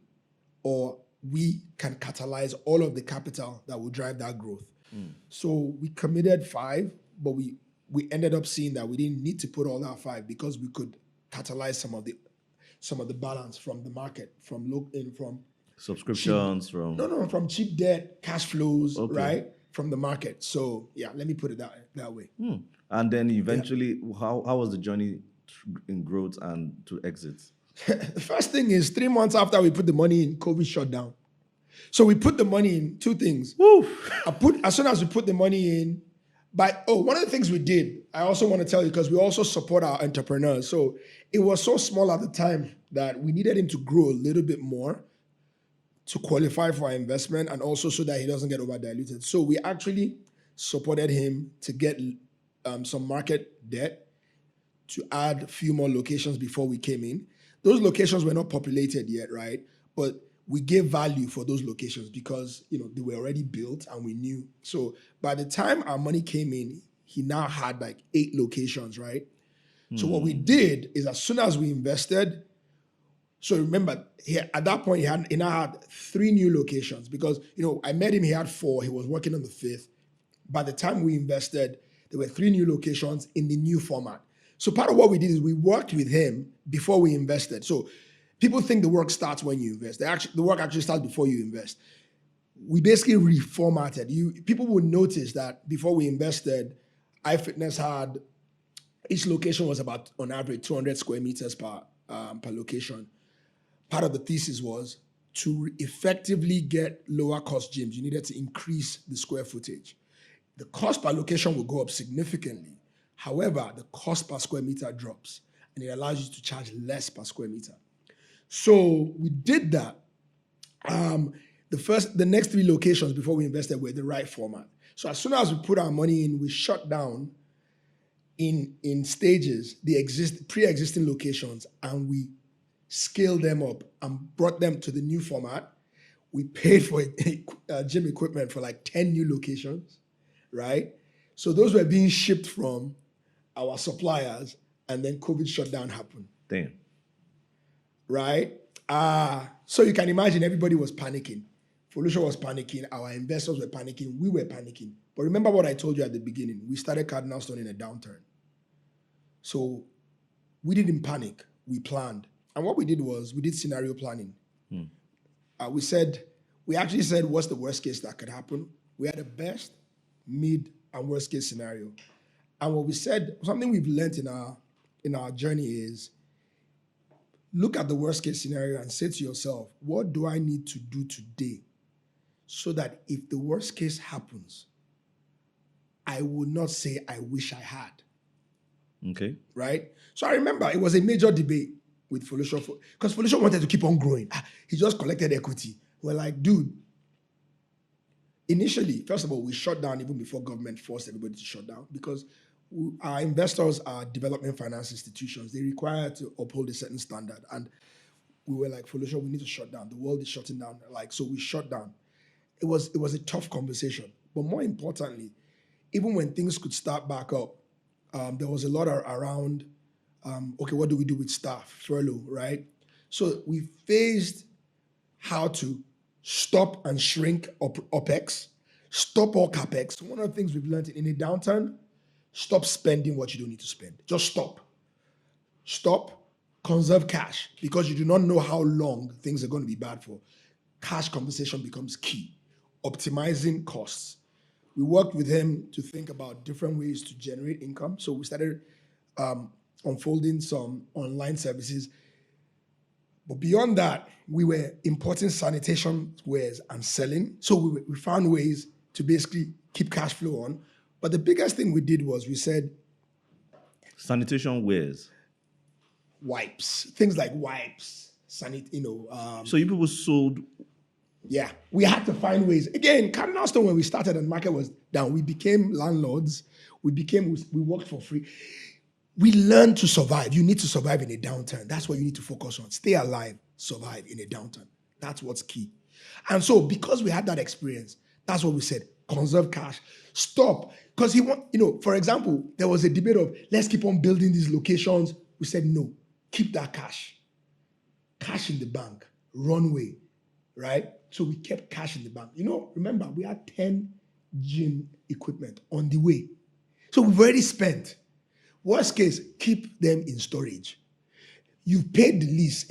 Speaker 1: or we can catalyze all of the capital that will drive that growth. So we committed 5, but we ended up seeing that we didn't need to put all that 5 because we could catalyze some of the balance from the market, from
Speaker 2: Subscriptions,
Speaker 1: from cheap debt, cash flows, right? From the market. So yeah, let me put it that way.
Speaker 2: And then eventually, how was the journey in growth and to exit?
Speaker 1: The first thing is 3 months after we put the money in, COVID shut down. So we put the money in 2 things. As soon as we put the money in, one of the things we did, I also want to tell you because we also support our entrepreneurs. So it was so small at the time that we needed him to grow a little bit more to qualify for our investment and also so that he doesn't get over diluted. So we actually supported him to get some market debt to add a few more locations before we came in. Those locations were not populated yet, right? But we gave value for those locations because, they were already built and we knew. So by the time our money came in, he now had like 8 locations, right? So what we did is as soon as we invested, so remember, at that point, he now had 3 new locations because, I met him, he had 4, he was working on the 5th. By the time we invested, there were 3 new locations in the new format. So part of what we did is we worked with him before we invested. So people think the work starts when you invest. The work actually starts before you invest. We basically reformatted. People will notice that before we invested, iFitness had, each location was about, on average, 200 square meters per location. Part of the thesis was to effectively get lower cost gyms, you needed to increase the square footage. The cost per location will go up significantly. However, the cost per square meter drops and it allows you to charge less per square meter. So we did that. The next 3 locations before we invested were the right format. So as soon as we put our money in, we shut down in stages the pre-existing locations and we scaled them up and brought them to the new format. We paid for gym equipment for like 10 new locations, right? So those were being shipped from our suppliers and then COVID shutdown happened.
Speaker 2: Damn.
Speaker 1: Right? So you can imagine everybody was panicking. Folusha was panicking. Our investors were panicking. We were panicking. But remember what I told you at the beginning. We started Cardinal Stone in a downturn. So we didn't panic. We planned. And what we did was we did scenario planning. We actually said, what's the worst case that could happen? We had the best, mid, and worst case scenario. And what we said, something we've learned in our journey is, look at the worst case scenario and say to yourself, what do I need to do today so that if the worst case happens, I will not say I wish I had.
Speaker 2: Okay.
Speaker 1: Right? So I remember it was a major debate with Folusha because Folusha wanted to keep on growing. He just collected equity. We're like, dude, initially, first of all, we shut down even before government forced everybody to shut down because our investors are development finance institutions. They require to uphold a certain standard. And we were like, Felicia, we need to shut down. The world is shutting down. Like, so we shut down. It was a tough conversation. But more importantly, even when things could start back up, there was a lot around, okay, what do we do with staff? Furlough, right? So we faced how to stop and shrink OPEX, stop all CAPEX. One of the things we've learned in a downturn, stop spending what you don't need to spend. Just stop. Stop, conserve cash, because you do not know how long things are going to be bad for. Cash conversation becomes key. Optimizing costs. We worked with him to think about different ways to generate income. So we started unfolding some online services. But beyond that, we were importing sanitation wares and selling. So we found ways to basically keep cash flow on. But the biggest thing we did was we said,
Speaker 2: sanitation wares.
Speaker 1: Wipes, things like wipes, so
Speaker 2: you people sold.
Speaker 1: Yeah, we had to find ways. Again, Cardinal Stone, when we started and the market was down, we became landlords. We worked for free. We learned to survive. You need to survive in a downturn. That's what you need to focus on. Stay alive, survive in a downturn. That's what's key. And so because we had that experience, that's what we said, conserve cash, stop. Because for example, there was a debate of, let's keep on building these locations. We said, no, keep that cash. Cash in the bank, runway, right? So we kept cash in the bank. Remember, we had 10 gym equipment on the way. So we've already spent. Worst case, keep them in storage. You've paid the lease.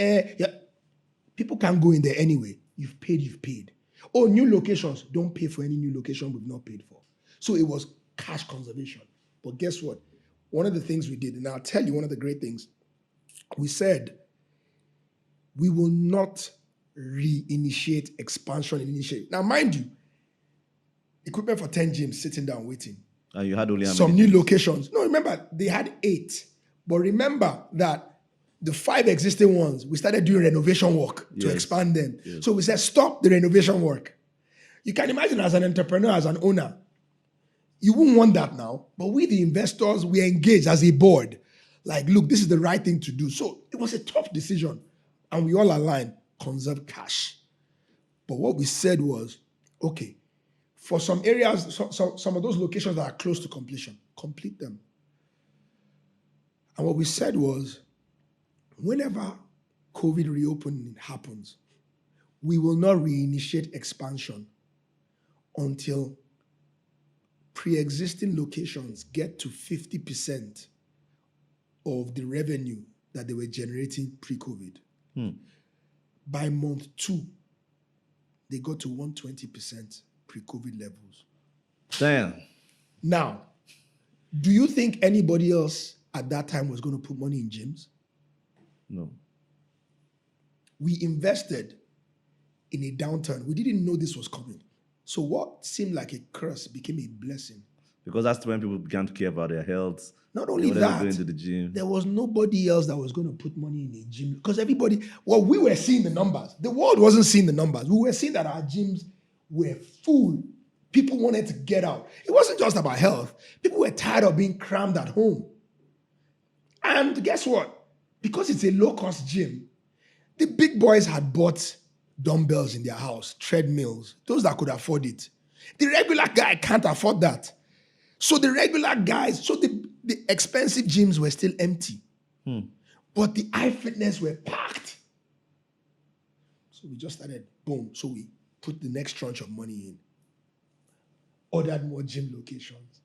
Speaker 1: People can't go in there anyway. You've paid. Oh, new locations. Don't pay for any new location we've not paid for. So it was cash conservation. But guess what? One of the things we did, and I'll tell you one of the great things, we said, we will not reinitiate expansion initiate. Now, mind you, equipment for 10 gyms sitting down waiting.
Speaker 2: And you had only
Speaker 1: some new locations. No, remember, they had 8. But remember that the 5 existing ones, we started doing renovation work to expand them. Yes. So we said, stop the renovation work. You can imagine as an entrepreneur, as an owner, you wouldn't want that now. But we, the investors, we engaged as a board. Like, look, this is the right thing to do. So it was a tough decision. And we all aligned, conserve cash. But what we said was, okay, for some areas, some of those locations that are close to completion, complete them. And what we said was, whenever COVID reopening happens, we will not reinitiate expansion until pre-existing locations get to 50% of the revenue that they were generating pre-COVID. By month 2, they got to 120% pre-COVID levels.
Speaker 2: Damn.
Speaker 1: Now, do you think anybody else at that time was going to put money in gyms?
Speaker 2: No.
Speaker 1: We invested in a downturn. We didn't know this was coming. So what seemed like a curse became a blessing.
Speaker 2: Because that's when people began to care about their health.
Speaker 1: Not only that,
Speaker 2: going to the gym.
Speaker 1: There was nobody else that was going to put money in a gym. Because we were seeing the numbers. The world wasn't seeing the numbers. We were seeing that our gyms were full. People wanted to get out. It wasn't just about health. People were tired of being crammed at home. And guess what? Because it's a low-cost gym, the big boys had bought dumbbells in their house, treadmills, those that could afford it. The regular guy can't afford that. So the regular guys, the expensive gyms were still empty. But the iFitness were packed. So we just started, boom. So we put the next tranche of money in. Ordered more gym locations.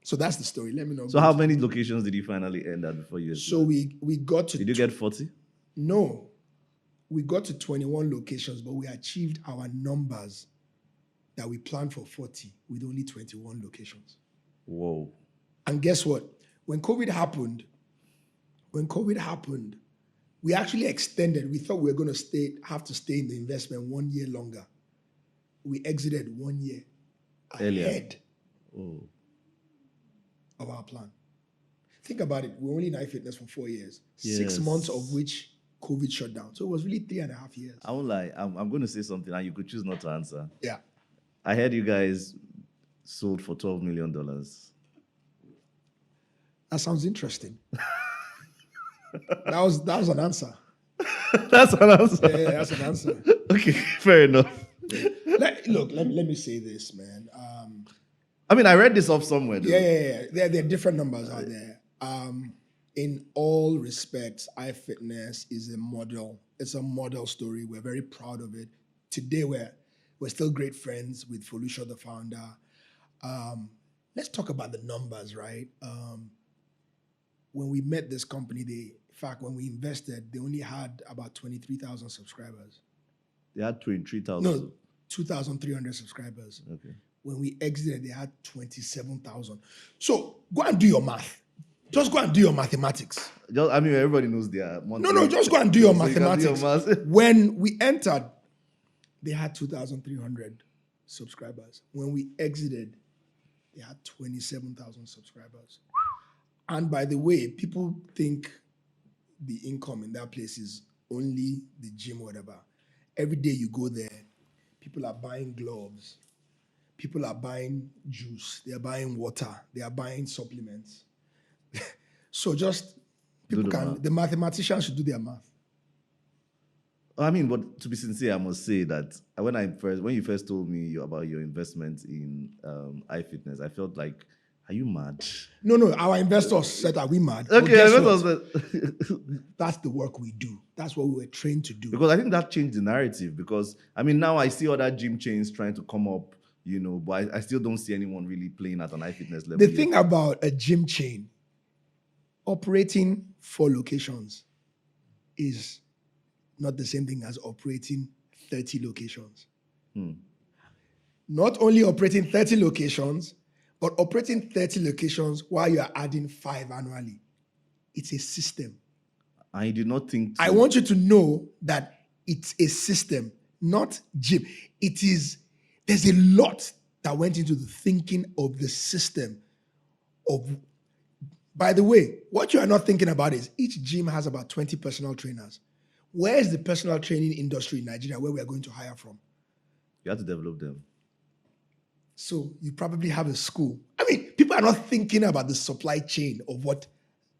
Speaker 1: So that's the story. Let me know.
Speaker 2: So how many locations did you finally end at before you?
Speaker 1: So we got to...
Speaker 2: Did you get 40?
Speaker 1: No. We got to 21 locations, but we achieved our numbers that we planned for 40 with only 21 locations.
Speaker 2: Whoa.
Speaker 1: And guess what? When COVID happened, we actually extended. We thought we were going to have to stay in the investment 1 year longer. We exited 1 year ahead of our plan. Think about it. We're only in iFitness for 4 years, 6 months of which COVID shut down. So it was really 3.5 years.
Speaker 2: I won't lie. I'm going to say something and you could choose not to answer.
Speaker 1: Yeah.
Speaker 2: I heard you guys sold for $12 million.
Speaker 1: That sounds interesting. That was an answer.
Speaker 2: That's an answer.
Speaker 1: Yeah, that's an answer.
Speaker 2: Okay, fair enough.
Speaker 1: Look, let me say this, man.
Speaker 2: I mean, I read this off somewhere. Though.
Speaker 1: Yeah. There are different numbers out there. In all respects, iFitness is a model. It's a model story. We're very proud of it. Today, we're still great friends with Folusha, the founder. Let's talk about the numbers, right? When we met this company, in fact, when we invested, they only had about 23,000 subscribers.
Speaker 2: They had 23,000.
Speaker 1: No, 2,300 subscribers.
Speaker 2: Okay.
Speaker 1: When we exited, they had 27,000. So go and do your math. Just go and do your mathematics.
Speaker 2: I mean, everybody knows their monthly.
Speaker 1: No, just go and do your
Speaker 2: So you can do your
Speaker 1: mathematics.
Speaker 2: math.
Speaker 1: When we entered, they had 2,300 subscribers. When we exited, they had 27,000 subscribers. And by the way, people think the income in that place is only the gym, whatever. Every day you go there, people are buying gloves. People are buying juice. They are buying water. They are buying supplements. So just people the mathematicians should do their math.
Speaker 2: I mean, but to be sincere, I must say that when you first told me about your investment in iFitness, I felt like, are you mad?
Speaker 1: No, our investors said, are we mad?
Speaker 2: Okay,
Speaker 1: That's the work we do. That's what we were trained to do.
Speaker 2: Because I think that changed the narrative. Because I mean, now I see other gym chains trying to come up, but I still don't see anyone really playing at an iFitness level.
Speaker 1: The thing about a gym chain, operating 4 locations is not the same thing as operating 30 locations. Not only operating 30 locations, but operating 30 locations while you are adding 5 annually. It's a system.
Speaker 2: I did not think.
Speaker 1: I want you to know that it's a system, not gym. There's a lot that went into the thinking of the system of. By the way, what you are not thinking about is each gym has about 20 personal trainers. Where is the personal training industry in Nigeria where we are going to hire from?
Speaker 2: You have to develop them.
Speaker 1: So you probably have a school. I mean, people are not thinking about the supply chain of what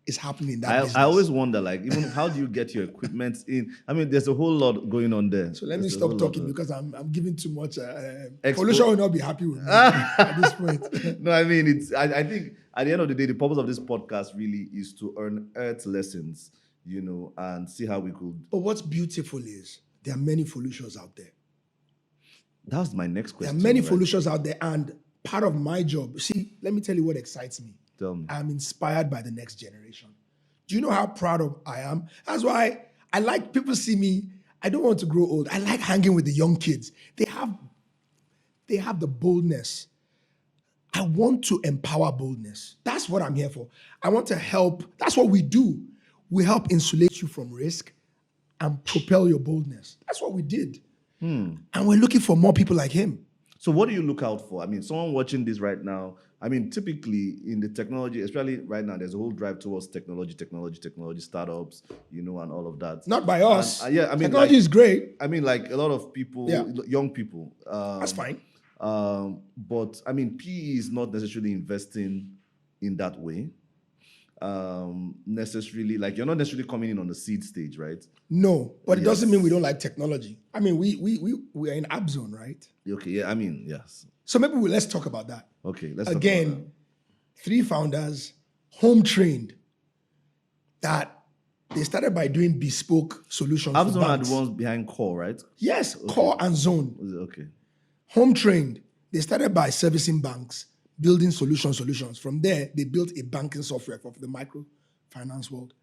Speaker 1: is happening in that business.
Speaker 2: I always wonder, even how do you get your equipment in? I mean, there's a whole lot going on there.
Speaker 1: So let me stop talking because I'm giving too much. Folusha will not be happy with me at this point.
Speaker 2: No, I mean, I think at the end of the day, the purpose of this podcast really is to earth lessons, and see how we could.
Speaker 1: But what's beautiful is there are many Folusha's out there.
Speaker 2: That was my next question.
Speaker 1: There are many Folusha's out there, and part of my job, see, let me tell you what excites me.
Speaker 2: Tell me.
Speaker 1: I'm inspired by the next generation. Do you know how proud I am? That's why I like people see me. I don't want to grow old. I like hanging with the young kids. They have the boldness. I want to empower boldness. That's what I'm here for. I want to help. That's what we do. We help insulate you from risk and propel your boldness. That's what we did. And we're looking for more people like him.
Speaker 2: So what do you look out for? I mean, someone watching this right now, I mean, typically in the technology, especially right now, there's a whole drive towards technology, startups, and all of that.
Speaker 1: Not by us.
Speaker 2: And, I mean,
Speaker 1: technology is great.
Speaker 2: I mean, like a lot of people, young people.
Speaker 1: That's fine.
Speaker 2: But I mean, PE is not necessarily investing in that way. Necessarily, like you're not necessarily coming in on the seed stage, right?
Speaker 1: No, but it doesn't mean we don't like technology. I mean, we are in app zone, right?
Speaker 2: Okay, yeah, I mean, yes.
Speaker 1: So maybe let's talk about that.
Speaker 2: Okay, let's
Speaker 1: again.
Speaker 2: Talk about that.
Speaker 1: 3 founders, home trained, that they started by doing bespoke solutions.
Speaker 2: App Zone are the ones behind Core, right?
Speaker 1: Yes, okay. Core and Zone.
Speaker 2: Okay.
Speaker 1: Home trained. They started by servicing banks, building solutions. From there, they built a banking software for the microfinance world.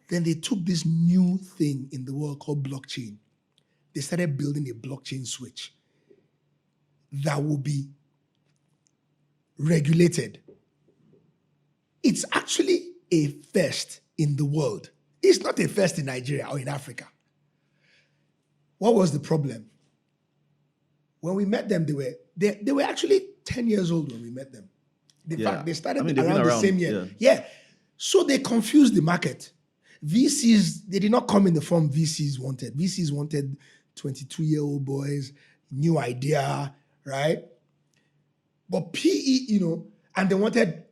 Speaker 1: Then they took this new thing in the world called blockchain. They started building a blockchain switch that will be regulated. It's actually a first in the world. It's not a first in Nigeria or in Africa. What was the problem? When we met them, they were actually 10 years old when we met them. In fact, they started around the same year. Yeah. So they confused the market. VCs, they did not come in the form VCs wanted. VCs wanted 22-year-old boys, new idea, right? But PE, and they wanted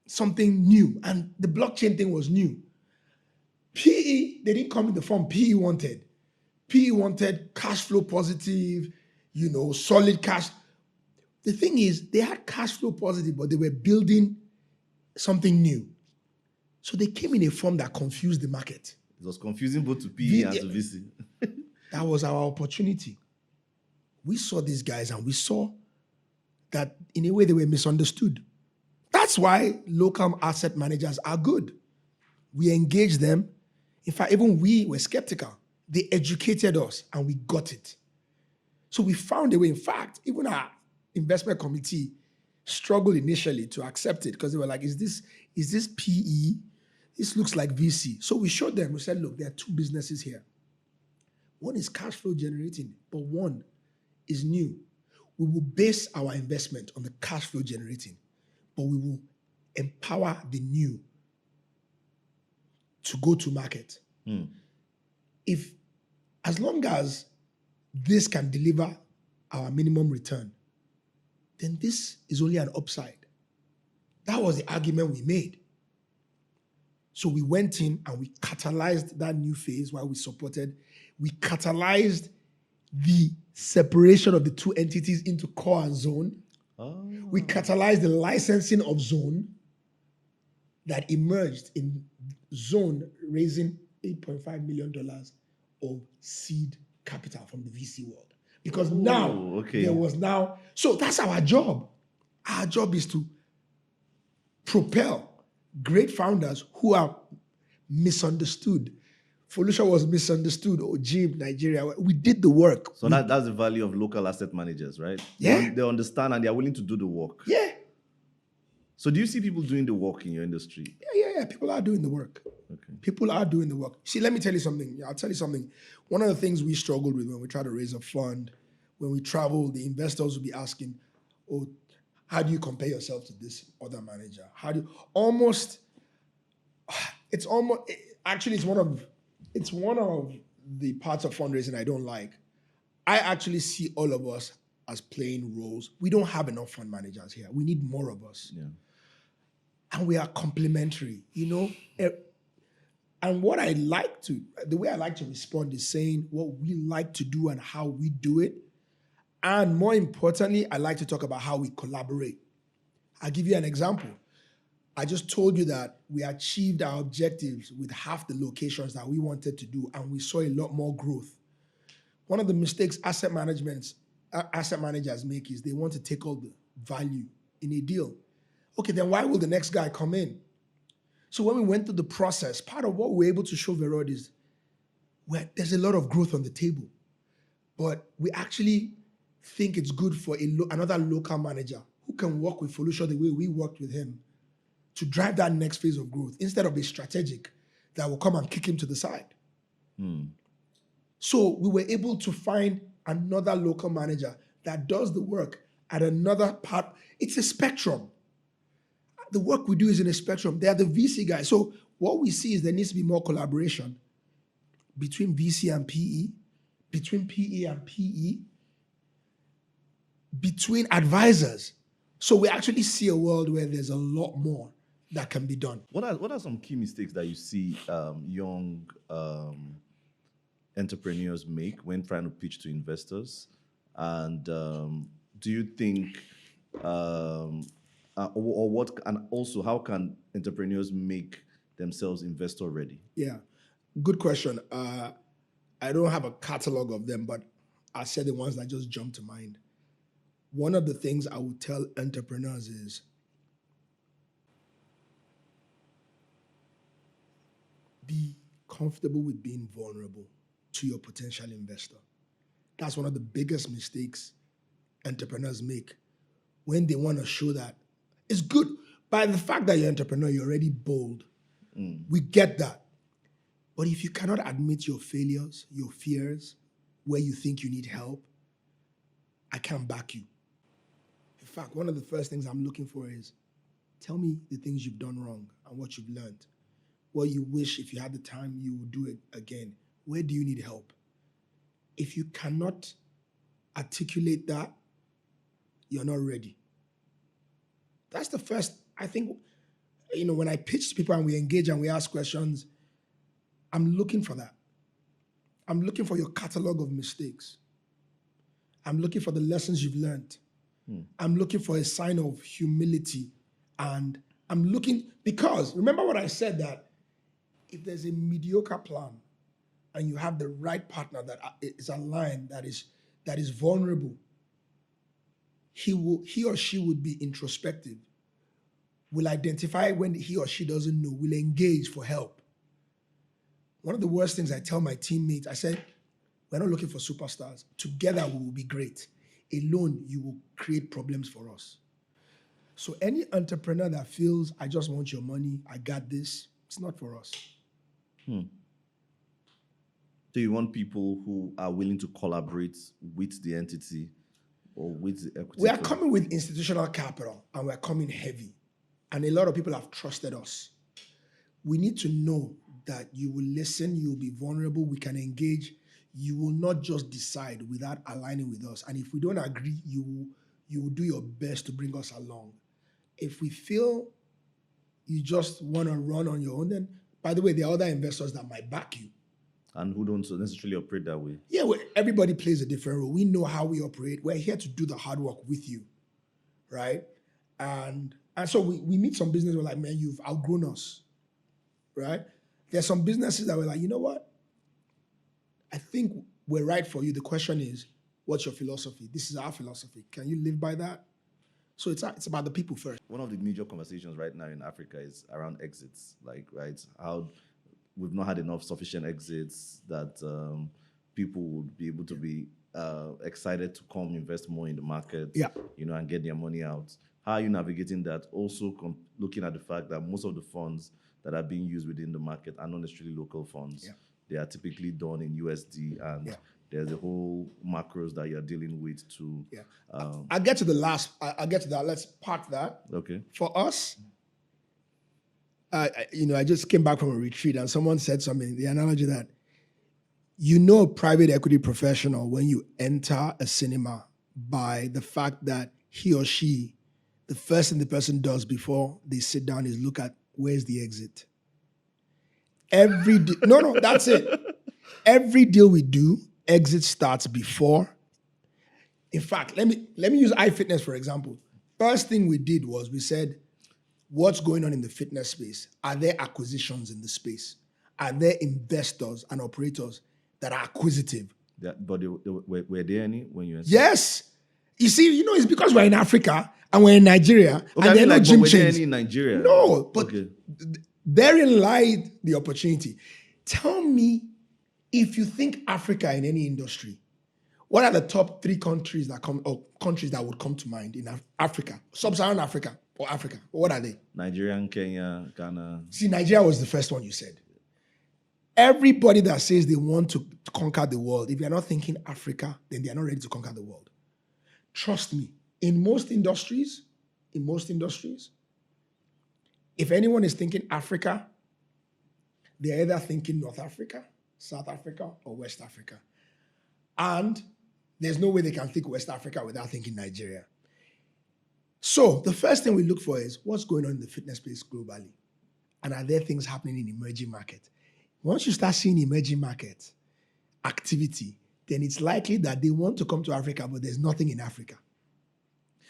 Speaker 1: something new, and the blockchain thing was new. PE, they didn't come in the form PE wanted. PE wanted cash flow positive, solid cash. The thing is, they had cash flow positive, but they were building something new. So they came in a form that confused the market.
Speaker 2: It was confusing both to PE and to VC.
Speaker 1: That was our opportunity. We saw these guys and we saw that in a way they were misunderstood. That's why local asset managers are good. We engaged them. In fact, even we were skeptical. They educated us and we got it. So we found a way. In fact, even our investment committee struggled initially to accept it because they were like, is this PE? This looks like VC. So we showed them, we said, look, there are two businesses here. One is cash flow generating, but one is new. We will base our investment on the cash flow generating, but we will empower the new to go to market. As long as this can deliver our minimum return, then this is only an upside. That was the argument we made. So we went in and we catalyzed that new phase while we supported. We catalyzed the separation of the two entities into core and zone. Oh. We catalyzed the licensing of zone that emerged in zone, raising $8.5 million of seed capital from the VC world. Because there was now, so that's our job. Our job is to propel great founders who are misunderstood. Felucia was misunderstood, or Jim, Nigeria. We did the work.
Speaker 2: So that's the value of local asset managers, right?
Speaker 1: Yeah.
Speaker 2: They understand and they are willing to do the work.
Speaker 1: Yeah.
Speaker 2: So do you see people doing the work in your industry?
Speaker 1: Yeah. People are doing the work.
Speaker 2: Okay.
Speaker 1: People are doing the work. See, let me tell you something. I'll tell you something. One of the things we struggled with when we tried to raise a fund, when we travel, the investors will be asking, oh, how do you compare yourself to this other manager? It's one of the parts of fundraising I don't like. I actually see all of us as playing roles. We don't have enough fund managers here. We need more of us.
Speaker 2: Yeah.
Speaker 1: And we are complementary, And the way I like to respond is saying what we like to do and how we do it. And more importantly, I like to talk about how we collaborate. I'll give you an example. I just told you that we achieved our objectives with half the locations that we wanted to do, and we saw a lot more growth. One of the mistakes asset managers make is they want to take all the value in a deal. Okay, then why will the next guy come in? So when we went through the process, part of what we were able to show Verod is there's a lot of growth on the table, but we actually think it's good for another local manager who can work with Felucia the way we worked with him to drive that next phase of growth instead of a strategic that will come and kick him to the side. So we were able to find another local manager that does the work at another part. It's a spectrum. The work we do is in a spectrum. They are the VC guys. So what we see is there needs to be more collaboration between VC and PE, between PE and PE, between advisors. So we actually see a world where there's a lot more that can be done.
Speaker 2: What are some key mistakes that you see young entrepreneurs make when trying to pitch to investors? And do you think, how can entrepreneurs make themselves investor ready?
Speaker 1: Yeah, good question. I don't have a catalog of them, but I'll say the ones that just jump to mind. One of the things I would tell entrepreneurs is, be comfortable with being vulnerable to your potential investor. That's one of the biggest mistakes entrepreneurs make when they want to show that it's good. By the fact that you're an entrepreneur, you're already bold. We get that. But if you cannot admit your failures, your fears, where you think you need help, I can't back you. In fact, one of the first things I'm looking for is, tell me the things you've done wrong and what you've learned. What you wish, if you had the time, you would do it again. Where do you need help? If you cannot articulate that, you're not ready. That's the first, I think, when I pitch to people and we engage and we ask questions, I'm looking for that. I'm looking for your catalog of mistakes. I'm looking for the lessons you've learned. I'm looking for a sign of humility. And I'm looking, because remember what I said, that if there's a mediocre plan and you have the right partner that is aligned, that is vulnerable, he or she would be introspective, will identify when he or she doesn't know, will engage for help. One of the worst things I tell my teammates, I said, we're not looking for superstars. Together we will be great. Alone, you will create problems for us. So any entrepreneur that feels, I just want your money, I got this, it's not for us.
Speaker 2: So you want people who are willing to collaborate with the entity or with the equity?
Speaker 1: We are coming with institutional capital and we're coming heavy. And a lot of people have trusted us. We need to know that you will listen, you will be vulnerable, we can engage. You will not just decide without aligning with us. And if we don't agree, you will do your best to bring us along. If we feel you just want to run on your own, then, by the way, there are other investors that might back you.
Speaker 2: And who don't necessarily operate that way.
Speaker 1: Yeah, well, everybody plays a different role. We know how we operate. We're here to do the hard work with you, right? And so we meet some business, we're like, man, you've outgrown us, right? There's some businesses that we're like, you know what? I think we're right for you. The question is, what's your philosophy? This is our philosophy. Can you live by that? So it's about the people first.
Speaker 2: One of the major conversations right now in Africa is around exits, like, right? How we've not had enough sufficient exits that people would be able to be excited to come invest more in the market, and get their money out. How are you navigating that? Also looking at the fact that most of the funds that are being used within the market are not necessarily local funds.
Speaker 1: Yeah.
Speaker 2: They are typically done in USD, and there's a whole macros that you're dealing with to.
Speaker 1: Yeah. I'll get to the last. I'll get to that. Let's park that.
Speaker 2: Okay.
Speaker 1: For us, I just came back from a retreat and someone said something, the analogy that a private equity professional when you enter a cinema by the fact that he or she, the first thing the person does before they sit down is look at where's the exit. No, that's it. Every deal we do, exit starts before. In fact, let me use iFitness for example. First thing we did was we said, what's going on in the fitness space? Are there acquisitions in the space? Are there investors and operators that are acquisitive?
Speaker 2: But were there any when you?
Speaker 1: Yes. You see, it's because we're in Africa and we're in Nigeria,
Speaker 2: okay,
Speaker 1: and there are no gym
Speaker 2: were there
Speaker 1: chains.
Speaker 2: any in Nigeria?
Speaker 1: No, but
Speaker 2: okay.
Speaker 1: Therein lied the opportunity. Tell me, if you think Africa in any industry, what are the top 3 countries that countries that would come to mind in Africa, sub-Saharan Africa or Africa? What are they?
Speaker 2: Nigeria, Kenya, Ghana.
Speaker 1: See, Nigeria was the first one you said. Everybody that says they want to conquer the world, if you're not thinking Africa, then they are not ready to conquer the world. Trust me, in most industries, if anyone is thinking Africa, they're either thinking North Africa, South Africa, or West Africa. And there's no way they can think West Africa without thinking Nigeria. So the first thing we look for is what's going on in the fitness space globally? And are there things happening in emerging markets? Once you start seeing emerging market activity, then it's likely that they want to come to Africa, but there's nothing in Africa.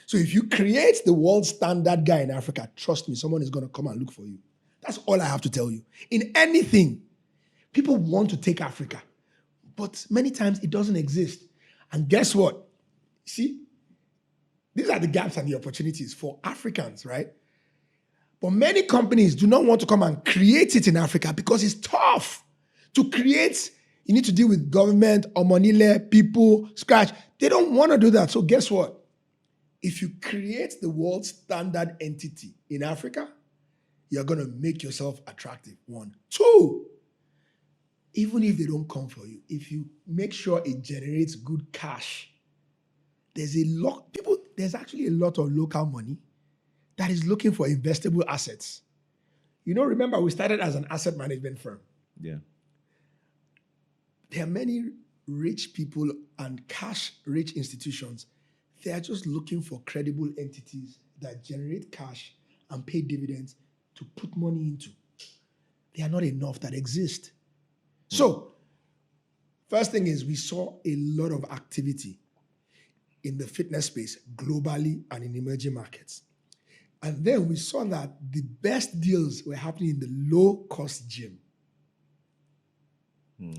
Speaker 1: So if you create the world standard guy in Africa, trust me, someone is going to come and look for you. That's all I have to tell you. In anything, people want to take Africa, but many times it doesn't exist. And guess what? See, these are the gaps and the opportunities for Africans, right? But many companies do not want to come and create it in Africa because it's tough to create. You need to deal with government, omonile, people, scratch. They don't want to do that. So guess what? If you create the world standard entity in Africa, you're going to make yourself attractive. 1. 2, even if they don't come for you, if you make sure it generates good cash, there's actually a lot of local money that is looking for investable assets. Remember, we started as an asset management firm.
Speaker 2: Yeah.
Speaker 1: There are many rich people and cash-rich institutions. They are just looking for credible entities that generate cash and pay dividends to put money into. There are not enough that exist. So, first thing is we saw a lot of activity in the fitness space globally and in emerging markets. And then we saw that the best deals were happening in the low-cost gym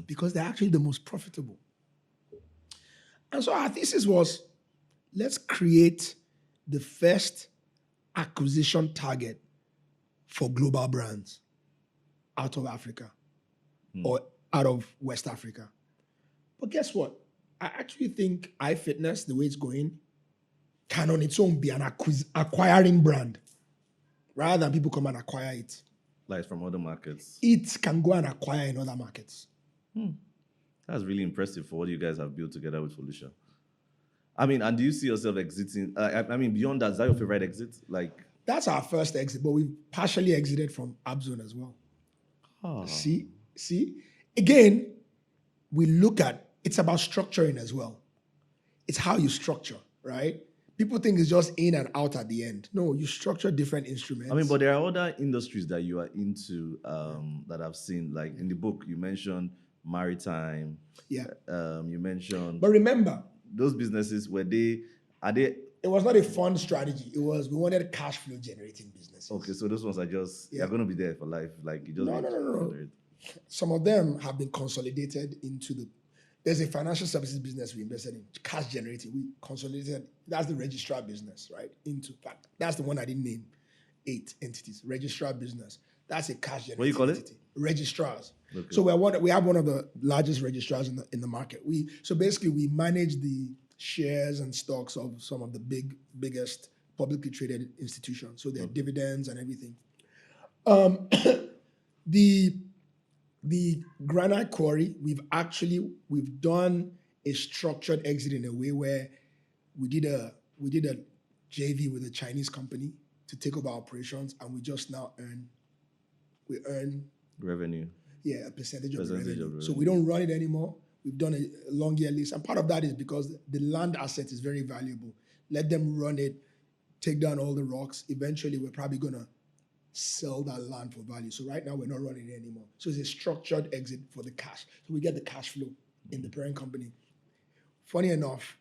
Speaker 1: because they're actually the most profitable. And so our thesis was, let's create the first acquisition target for global brands out of Africa or out of West Africa. But guess what? I actually think iFitness, the way it's going, can on its own be an acquiring brand rather than people come and acquire it.
Speaker 2: Like from other markets.
Speaker 1: It can go and acquire in other markets.
Speaker 2: That's really impressive for what you guys have built together with Felicia. I mean, and do you see yourself exiting? I mean, beyond that, is that your favorite exit? Like,
Speaker 1: that's our first exit, but we've partially exited from AppZone as well. See? Again, we look at, it's about structuring as well. It's how you structure, right? People think it's just in and out at the end. No, you structure different instruments.
Speaker 2: I mean, but there are other industries that you are into that I've seen. Like in the book, you mentioned maritime.
Speaker 1: Yeah.
Speaker 2: You mentioned.
Speaker 1: But remember,
Speaker 2: those businesses, are they?
Speaker 1: It was not a fund strategy. It was, we wanted cash flow generating businesses.
Speaker 2: Okay, so those ones are just, they're going to be there for life. Like, you just.
Speaker 1: No. Some of them have been consolidated into there's a financial services business we invested in, cash generating. We consolidated, that's the registrar business, right? That's the one I didn't name. 8 entities. Registrar business. That's a cash generating.
Speaker 2: What do you call
Speaker 1: entity.
Speaker 2: it?
Speaker 1: Registrars.
Speaker 2: Okay.
Speaker 1: So we have one of the largest registrars in the market. So basically we manage the shares and stocks of some of the biggest publicly traded institutions. So their dividends and everything. The Granite Quarry, we've done a structured exit in a way where we did a JV with a Chinese company to take over operations, and we just now earn
Speaker 2: revenue.
Speaker 1: Yeah, a percentage of the revenue. So we don't run it anymore. We've done a long year lease, and part of that is because the land asset is very valuable. Let them run it, take down all the rocks. Eventually, we're probably gonna sell that land for value. So right now we're not running it anymore. So it's a structured exit for the cash. So we get the cash flow in the parent company. Funny enough,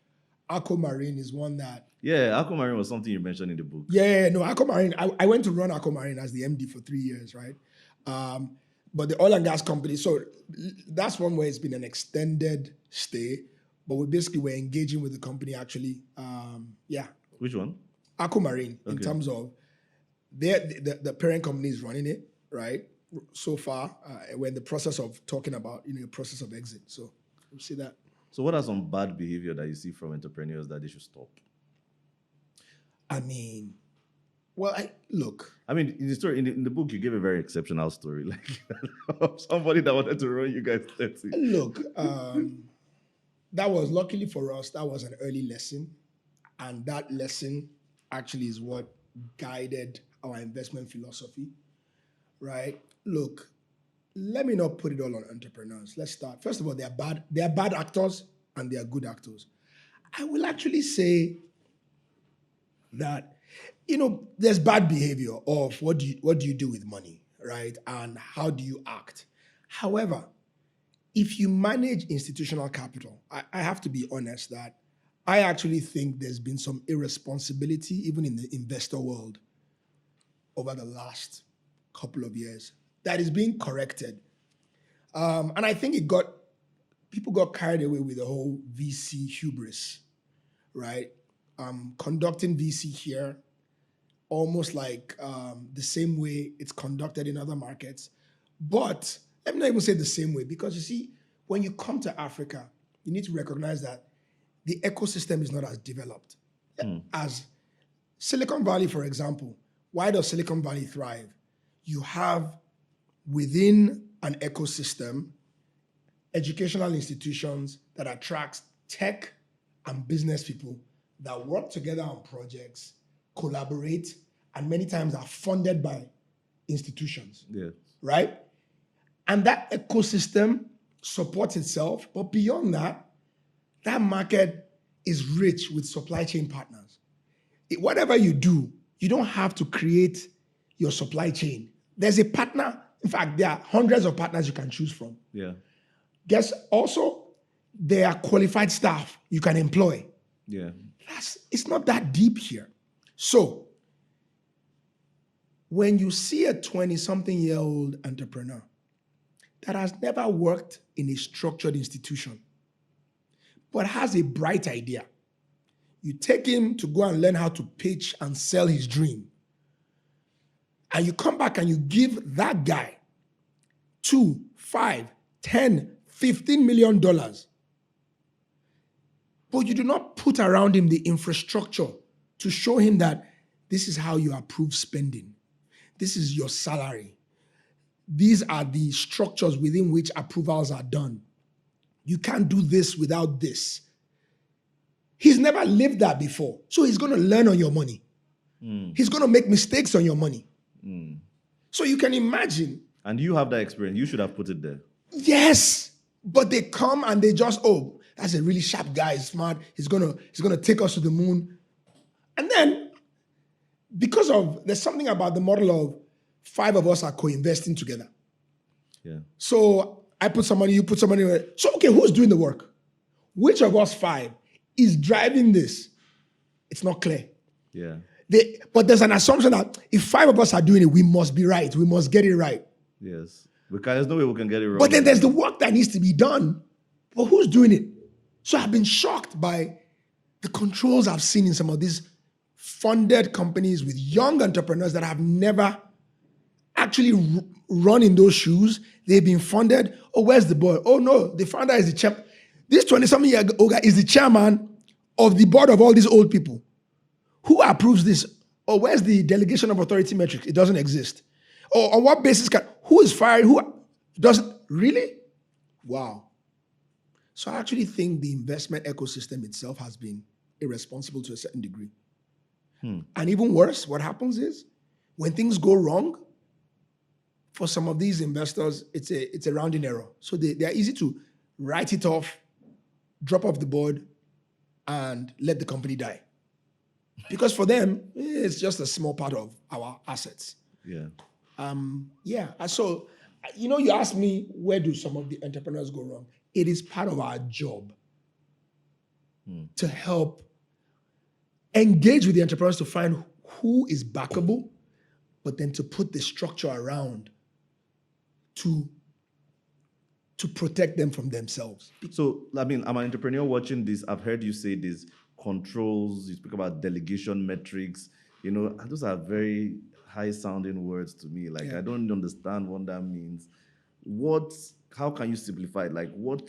Speaker 1: Aquamarine is one that...
Speaker 2: Yeah, Aquamarine was something you mentioned in the book.
Speaker 1: No, Aquamarine, I went to run Aquamarine as the MD for 3 years, right? But the oil and gas company, so that's one where it's been an extended stay, but we basically were engaging with the company actually.
Speaker 2: Which one?
Speaker 1: Aquamarine, in terms of the parent company is running it, right? So far, we're in the process of talking about, a process of exit. So we'll see that.
Speaker 2: So what are some bad behavior that you see from entrepreneurs that they should stop?
Speaker 1: I mean,
Speaker 2: in the story, in the book, you gave a very exceptional story, like of somebody that wanted to run you guys 30.
Speaker 1: Look, that was, luckily for us, that was an early lesson. And that lesson actually is what guided our investment philosophy, right? Look, let me not put it all on entrepreneurs. Let's start. First of all, they are bad actors and they are good actors. I will actually say that, there's bad behavior of what do you do with money, right? And how do you act? However, if you manage institutional capital, I have to be honest that I actually think there's been some irresponsibility even in the investor world over the last couple of years that is being corrected. And I think people got carried away with the whole VC hubris, right? Conducting VC here almost like the same way it's conducted in other markets. But let me not even say the same way, because you see, when you come to Africa, you need to recognize that the ecosystem is not as developed as Silicon Valley, for example. Why does Silicon Valley thrive? You have within an ecosystem educational institutions that attracts tech and business people that work together on projects, collaborate, and many times are funded by institutions, right? And that ecosystem supports itself, but beyond that, that market is rich with supply chain partners. Whatever you do, you don't have to create your supply chain. There's a partner. In fact, there are hundreds of partners you can choose from.
Speaker 2: Yeah.
Speaker 1: Guess also, there are qualified staff you can employ.
Speaker 2: Yeah.
Speaker 1: It's not that deep here. So, when you see a 20-something-year-old entrepreneur that has never worked in a structured institution, but has a bright idea, you take him to go and learn how to pitch and sell his dream. And you come back and you give that guy $2, $5, $10, $15 million. But you do not put around him the infrastructure to show him that this is how you approve spending. This is your salary. These are the structures within which approvals are done. You can't do this without this. He's never lived that before. So he's going to learn on your money. He's going to make mistakes on your money. So you can imagine.
Speaker 2: And you have that experience. You should have put it there.
Speaker 1: Yes. But they come and they just, oh, that's a really sharp guy. He's smart. He's gonna take us to the moon. And then, because there's something about the model of 5 of us are co-investing together.
Speaker 2: Yeah.
Speaker 1: So I put some money, you put some money. So, okay, who's doing the work? Which of us 5 is driving this? It's not clear.
Speaker 2: Yeah.
Speaker 1: But there's an assumption that if 5 of us are doing it, we must be right. We must get it right.
Speaker 2: Yes. Because there's no way we can get it wrong.
Speaker 1: But then there's the work that needs to be done. But who's doing it? So I've been shocked by the controls I've seen in some of these funded companies with young entrepreneurs that have never actually run in those shoes. They've been funded. Oh, where's the boy? Oh, no, the founder is the champ. This 20-something-year-old guy is the chairman of the board of all these old people. Who approves this? Oh, where's the delegation of authority metrics? It doesn't exist. Or on what basis who is firing? Who doesn't? Really? Wow. So I actually think the investment ecosystem itself has been irresponsible to a certain degree. And even worse, what happens is when things go wrong, for some of these investors, it's a rounding error. So they are easy to write it off, drop off the board, and let the company die. Because for them, it's just a small part of our assets.
Speaker 2: Yeah.
Speaker 1: So, you asked me, where do some of the entrepreneurs go wrong? It is part of our job to help engage with the entrepreneurs to find who is backable, but then to put the structure around to protect them from themselves.
Speaker 2: So, I mean, I'm an entrepreneur watching this. I've heard you say this controls, you speak about delegation metrics. Those are very high-sounding words to me. Like, I don't understand what that means. How can you simplify it? Like, what?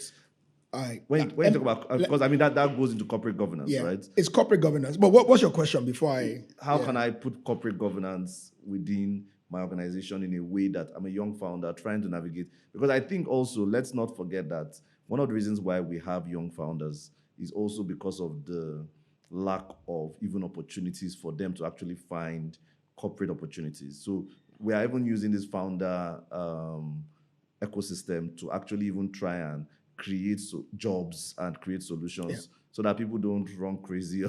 Speaker 2: When you talk about, because I mean that goes into corporate governance, right?
Speaker 1: It's corporate governance. But what's your question before
Speaker 2: How can I put corporate governance within my organization in a way that I'm a young founder trying to navigate? Because I think also, let's not forget that one of the reasons why we have young founders is also because of the lack of even opportunities for them to actually find corporate opportunities. So we are even using this founder ecosystem to actually even try and create jobs and create solutions so that people don't run crazy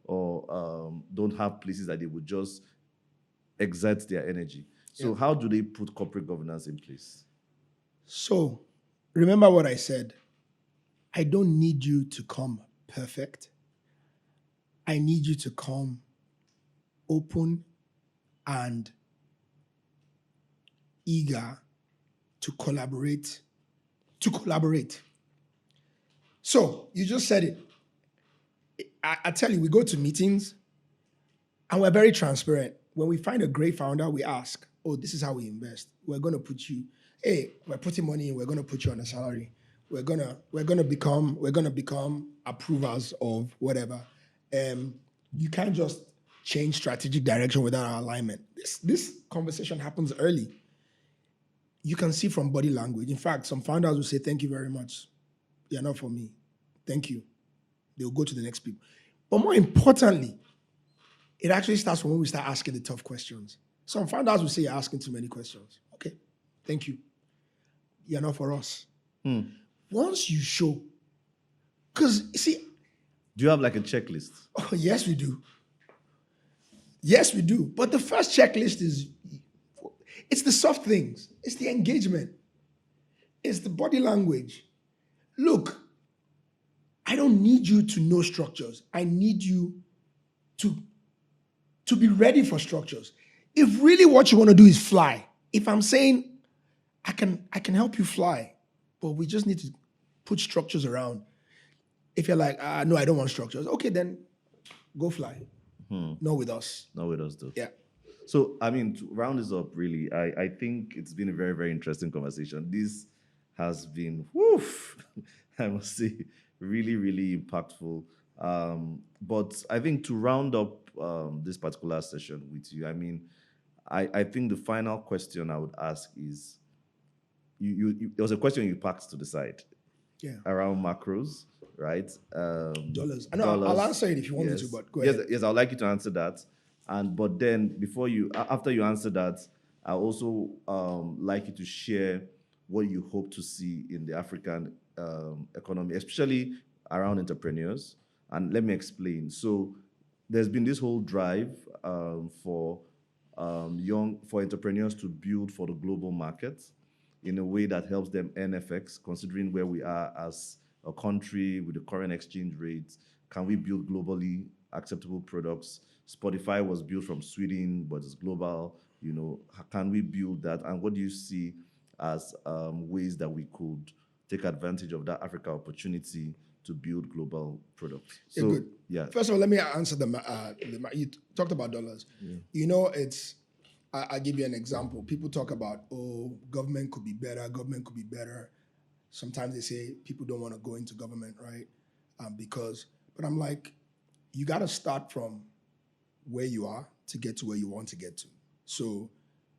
Speaker 2: or don't have places that they would just exert their energy. So how do they put corporate governance in place?
Speaker 1: So remember what I said. I don't need you to come perfect. I need you to come open and eager to collaborate. So you just said it. I tell you, we go to meetings and we're very transparent. When we find a great founder, we ask, oh, this is how we invest. We're going to put you, we're putting money in, we're going to put you on a salary. We're gonna become approvers of whatever. You can't just change strategic direction without our alignment. This conversation happens early. You can see from body language. In fact, some founders will say, thank you very much. You're not for me. Thank you. They'll go to the next people. But more importantly, it actually starts from when we start asking the tough questions. Some founders will say, you're asking too many questions. Okay, thank you. You're not for us. Once you show, because see.
Speaker 2: Do you have like a checklist?
Speaker 1: Oh, yes, we do. Yes, we do. But the first checklist is It's the soft things. It's the engagement. It's the body language. Look, I don't need you to know structures. I need you to be ready for structures. If really what you want to do is fly, if I'm saying I can help you fly, but we just need to put structures around. If you're like, no, I don't want structures, okay, then go fly. Not with us.
Speaker 2: Not with us, though.
Speaker 1: Yeah.
Speaker 2: So, I mean, to round this up, really, I think it's been a very, very interesting conversation. This has been, I must say, really, really impactful. But I think to round up this particular session with you, I mean, I think the final question I would ask is, you there was a question you packed to the side.
Speaker 1: Yeah.
Speaker 2: Around macros, right?
Speaker 1: Dollars. I know, I'll answer it if you want me to, but go ahead.
Speaker 2: Yes, I'd like you to answer that. But then after you answer that, I also like you to share what you hope to see in the African economy, especially around entrepreneurs. And let me explain. So there's been this whole drive for entrepreneurs to build for the global market in a way that helps them earn FX, considering where we are as a country with the current exchange rates. Can we build globally acceptable products? Spotify was built from Sweden, but it's global. Can we build that? And what do you see as ways that we could take advantage of that Africa opportunity to build global products? So,
Speaker 1: good.
Speaker 2: Yeah.
Speaker 1: First of all, let me answer you talked about dollars. Yeah. I'll give you an example. People talk about, government could be better. Sometimes they say people don't want to go into government, right? But I'm like, you got to start from where you are to get to where you want to get to. So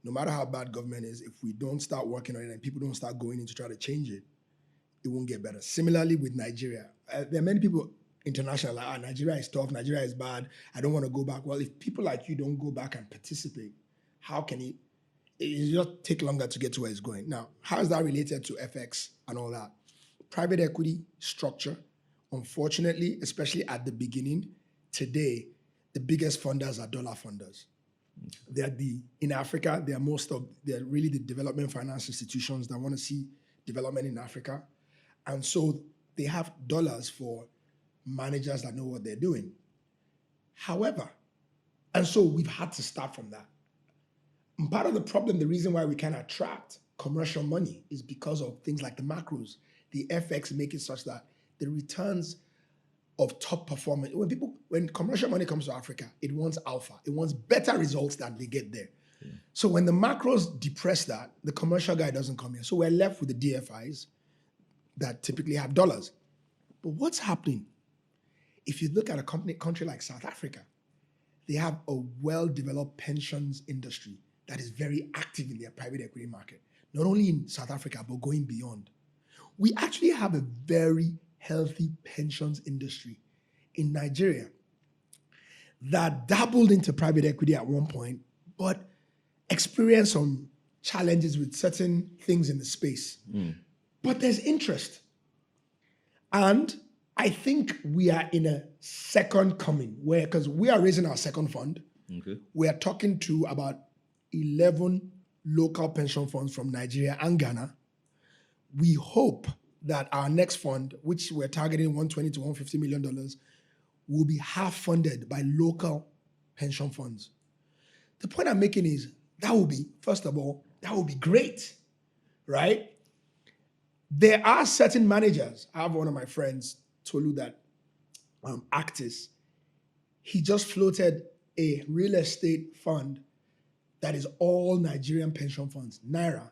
Speaker 1: no matter how bad government is, if we don't start working on it and people don't start going in to try to change it, it won't get better. Similarly with Nigeria, there are many people international like, Nigeria is tough, Nigeria is bad, I don't want to go back. Well, if people like you don't go back and participate, how can it just take longer to get to where it's going? Now, how is that related to FX and all that? Private equity structure, unfortunately, especially at the beginning, today, the biggest funders are dollar funders. In Africa, they're really the development finance institutions that want to see development in Africa. And so they have dollars for managers that know what they're doing. However, and so we've had to start from that. And part of the problem, the reason why we can attract commercial money is because of things like the macros. The FX make it such that the returns of top performance, when commercial money comes to Africa, it wants alpha. It wants better results than they get there. Yeah. So when the macros depress that, the commercial guy doesn't come here. So we're left with the DFIs that typically have dollars. But what's happening? If you look at a country like South Africa, they have a well-developed pensions industry that is very active in their private equity market, not only in South Africa, but going beyond. We actually have a very healthy pensions industry in Nigeria that dabbled into private equity at one point, but experienced some challenges with certain things in the space. But there's interest. And I think we are in a second coming because we are raising our second fund. Okay. We are talking to about 11 local pension funds from Nigeria and Ghana. We hope that our next fund, which we're targeting $120 to $150 million, will be half funded by local pension funds. The point I'm making is first of all, that will be great, right? There are certain managers. I have one of my friends, Tolu, that Actis, he just floated a real estate fund that is all Nigerian pension funds, Naira,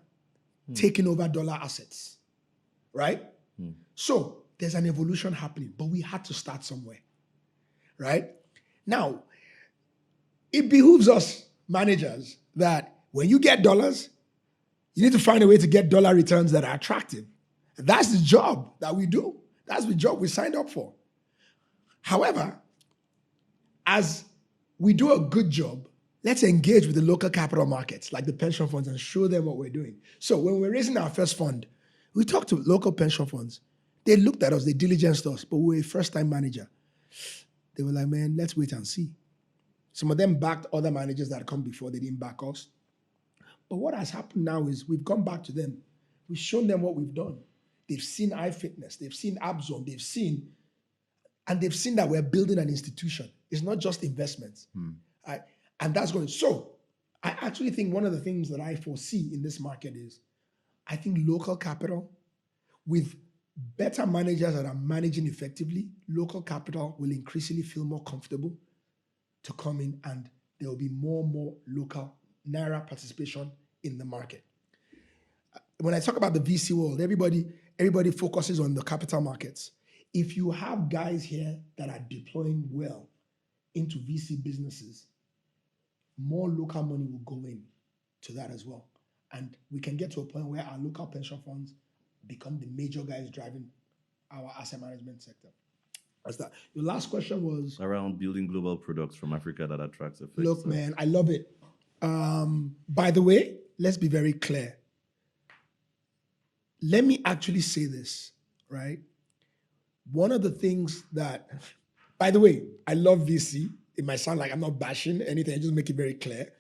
Speaker 1: taking over dollar assets, right? So there's an evolution happening, but we had to start somewhere, right? Now, it behooves us managers that when you get dollars, you need to find a way to get dollar returns that are attractive. And that's the job that we do. That's the job we signed up for. However, as we do a good job, let's engage with the local capital markets, like the pension funds, and show them what we're doing. So when we're raising our first fund, we talked to local pension funds. They looked at us, they diligenced us, but we were a first-time manager. They were like, man, let's wait and see. Some of them backed other managers that had come before, they didn't back us. But what has happened now is we've gone back to them. We've shown them what we've done. They've seen iFitness, they've seen Abzone, they've seen that we're building an institution. It's not just investments. Right? And that's going. So I actually think one of the things that I foresee in this market is I think local capital with better managers that are managing effectively, local capital will increasingly feel more comfortable to come in, and there will be more and more local Naira participation in the market. When I talk about the VC world, everybody focuses on the capital markets. If you have guys here that are deploying well into VC businesses, more local money will go in to that as well. And we can get to a point where our local pension funds become the major guys driving our asset management sector. That's that. Your last question was
Speaker 2: around building global products from Africa that attracts effects.
Speaker 1: Look, man, I love it. By the way, let's be very clear. Let me actually say this, right? One of the things that, by the way, I love VC. It might sound like I'm not bashing anything, I just make it very clear.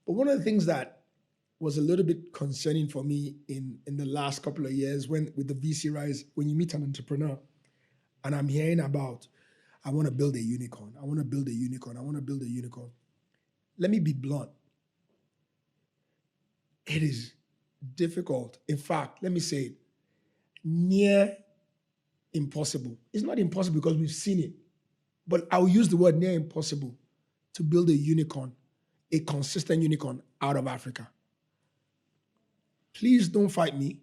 Speaker 1: But one of the things that was a little bit concerning for me in the last couple of years with the VC rise, when you meet an entrepreneur and I'm hearing about, I want to build a unicorn, I want to build a unicorn, I want to build a unicorn. Let me be blunt. It is difficult. In fact, let me say it, near impossible. It's not impossible because we've seen it, but I'll use the word near impossible to build a unicorn, a consistent unicorn out of Africa. Please don't fight me.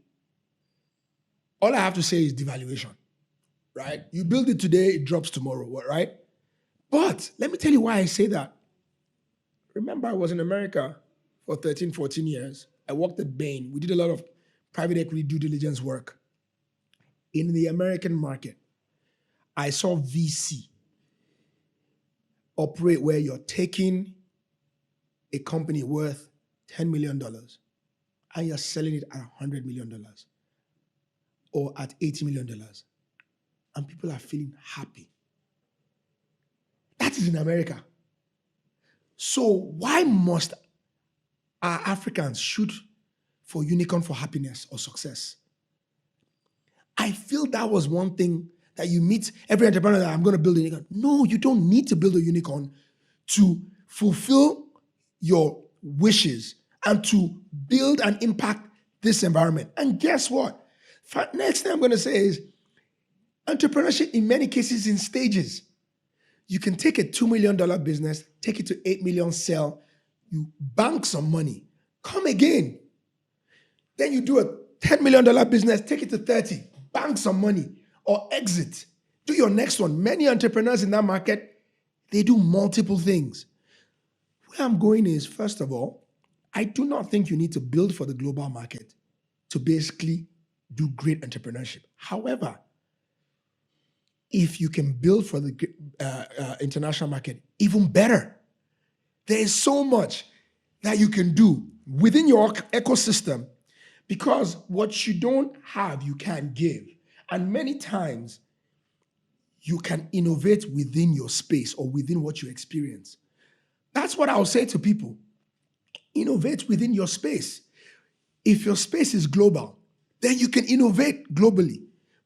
Speaker 1: All I have to say is devaluation, right? You build it today, it drops tomorrow, right? But let me tell you why I say that. Remember, I was in America for 13, 14 years. I worked at Bain. We did a lot of private equity due diligence work. In the American market, I saw VC operate where you're taking a company worth $10 million and you're selling it at $100 million or at $80 million. And people are feeling happy. That is in America. So why must our Africans shoot for unicorn for happiness or success? I feel that was one thing that you meet every entrepreneur that I'm going to build a unicorn. No, you don't need to build a unicorn to fulfill your wishes and to build and impact this environment. And guess what? Next thing I'm going to say is entrepreneurship in many cases in stages. You can take a $2 million business, take it to 8 million, sell, you bank some money, come again. Then you do a $10 million business, take it to 30, bank some money, or exit. Do your next one. Many entrepreneurs in that market, they do multiple things. Where I'm going is, first of all, I do not think you need to build for the global market to basically do great entrepreneurship. However, if you can build for the international market, even better. There is so much that you can do within your ecosystem because what you don't have, you can't give. And many times, you can innovate within your space or within what you experience. That's what I'll say to people. Innovate within your space. If your space is global, then you can innovate globally.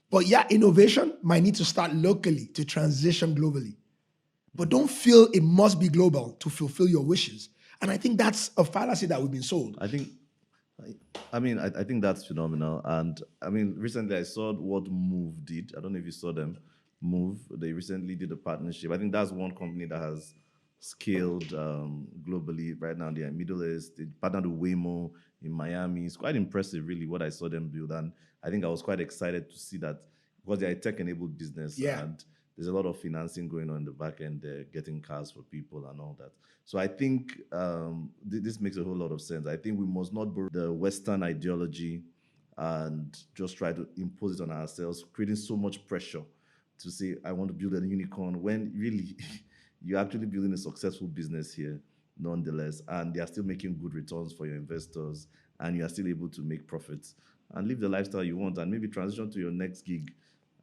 Speaker 1: But yeah, innovation might need to start locally to transition globally. But don't feel it must be global to fulfill your wishes. And I think that's a fallacy that we've been sold.
Speaker 2: I think that's phenomenal. And I mean, recently I saw what Move did. I don't know if you saw them. Move, they recently did a partnership. I think that's one company that has scaled globally right now. They're in Middle East. They partnered with Waymo in Miami. It's quite impressive, really, what I saw them build. And I think I was quite excited to see that because they're a tech-enabled business.
Speaker 1: Yeah.
Speaker 2: And there's a lot of financing going on in the back end there, getting cars for people and all that. So I think this makes a whole lot of sense. I think we must not borrow the Western ideology and just try to impose it on ourselves, creating so much pressure to say, I want to build a unicorn, when really you're actually building a successful business here, nonetheless, and they are still making good returns for your investors, and you are still able to make profits and live the lifestyle you want, and maybe transition to your next gig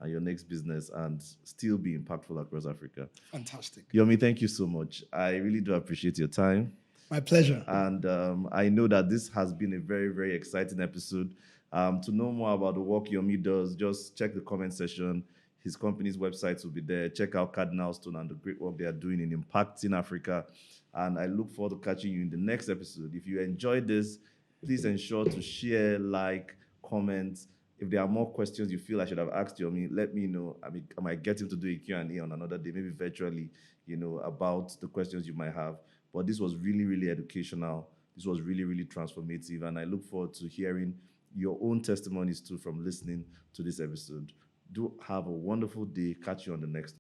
Speaker 2: and your next business and still be impactful across Africa.
Speaker 1: Fantastic.
Speaker 2: Yomi, thank you so much. I really do appreciate your time.
Speaker 1: My pleasure.
Speaker 2: And I know that this has been a very, very exciting episode. To know more about the work Yomi does, just check the comment section. His company's websites will be there. Check out Cardinal Stone and the great work they are doing in impacting Africa. And I look forward to catching you in the next episode. If you enjoyed this, please ensure to share, like, comment. If there are more questions you feel I should have asked Yomi, let me know. I mean, I might get him to do a Q&A on another day, maybe virtually, about the questions you might have. But this was really, really educational. This was really, really transformative. And I look forward to hearing your own testimonies too from listening to this episode. Do have a wonderful day. Catch you on the next.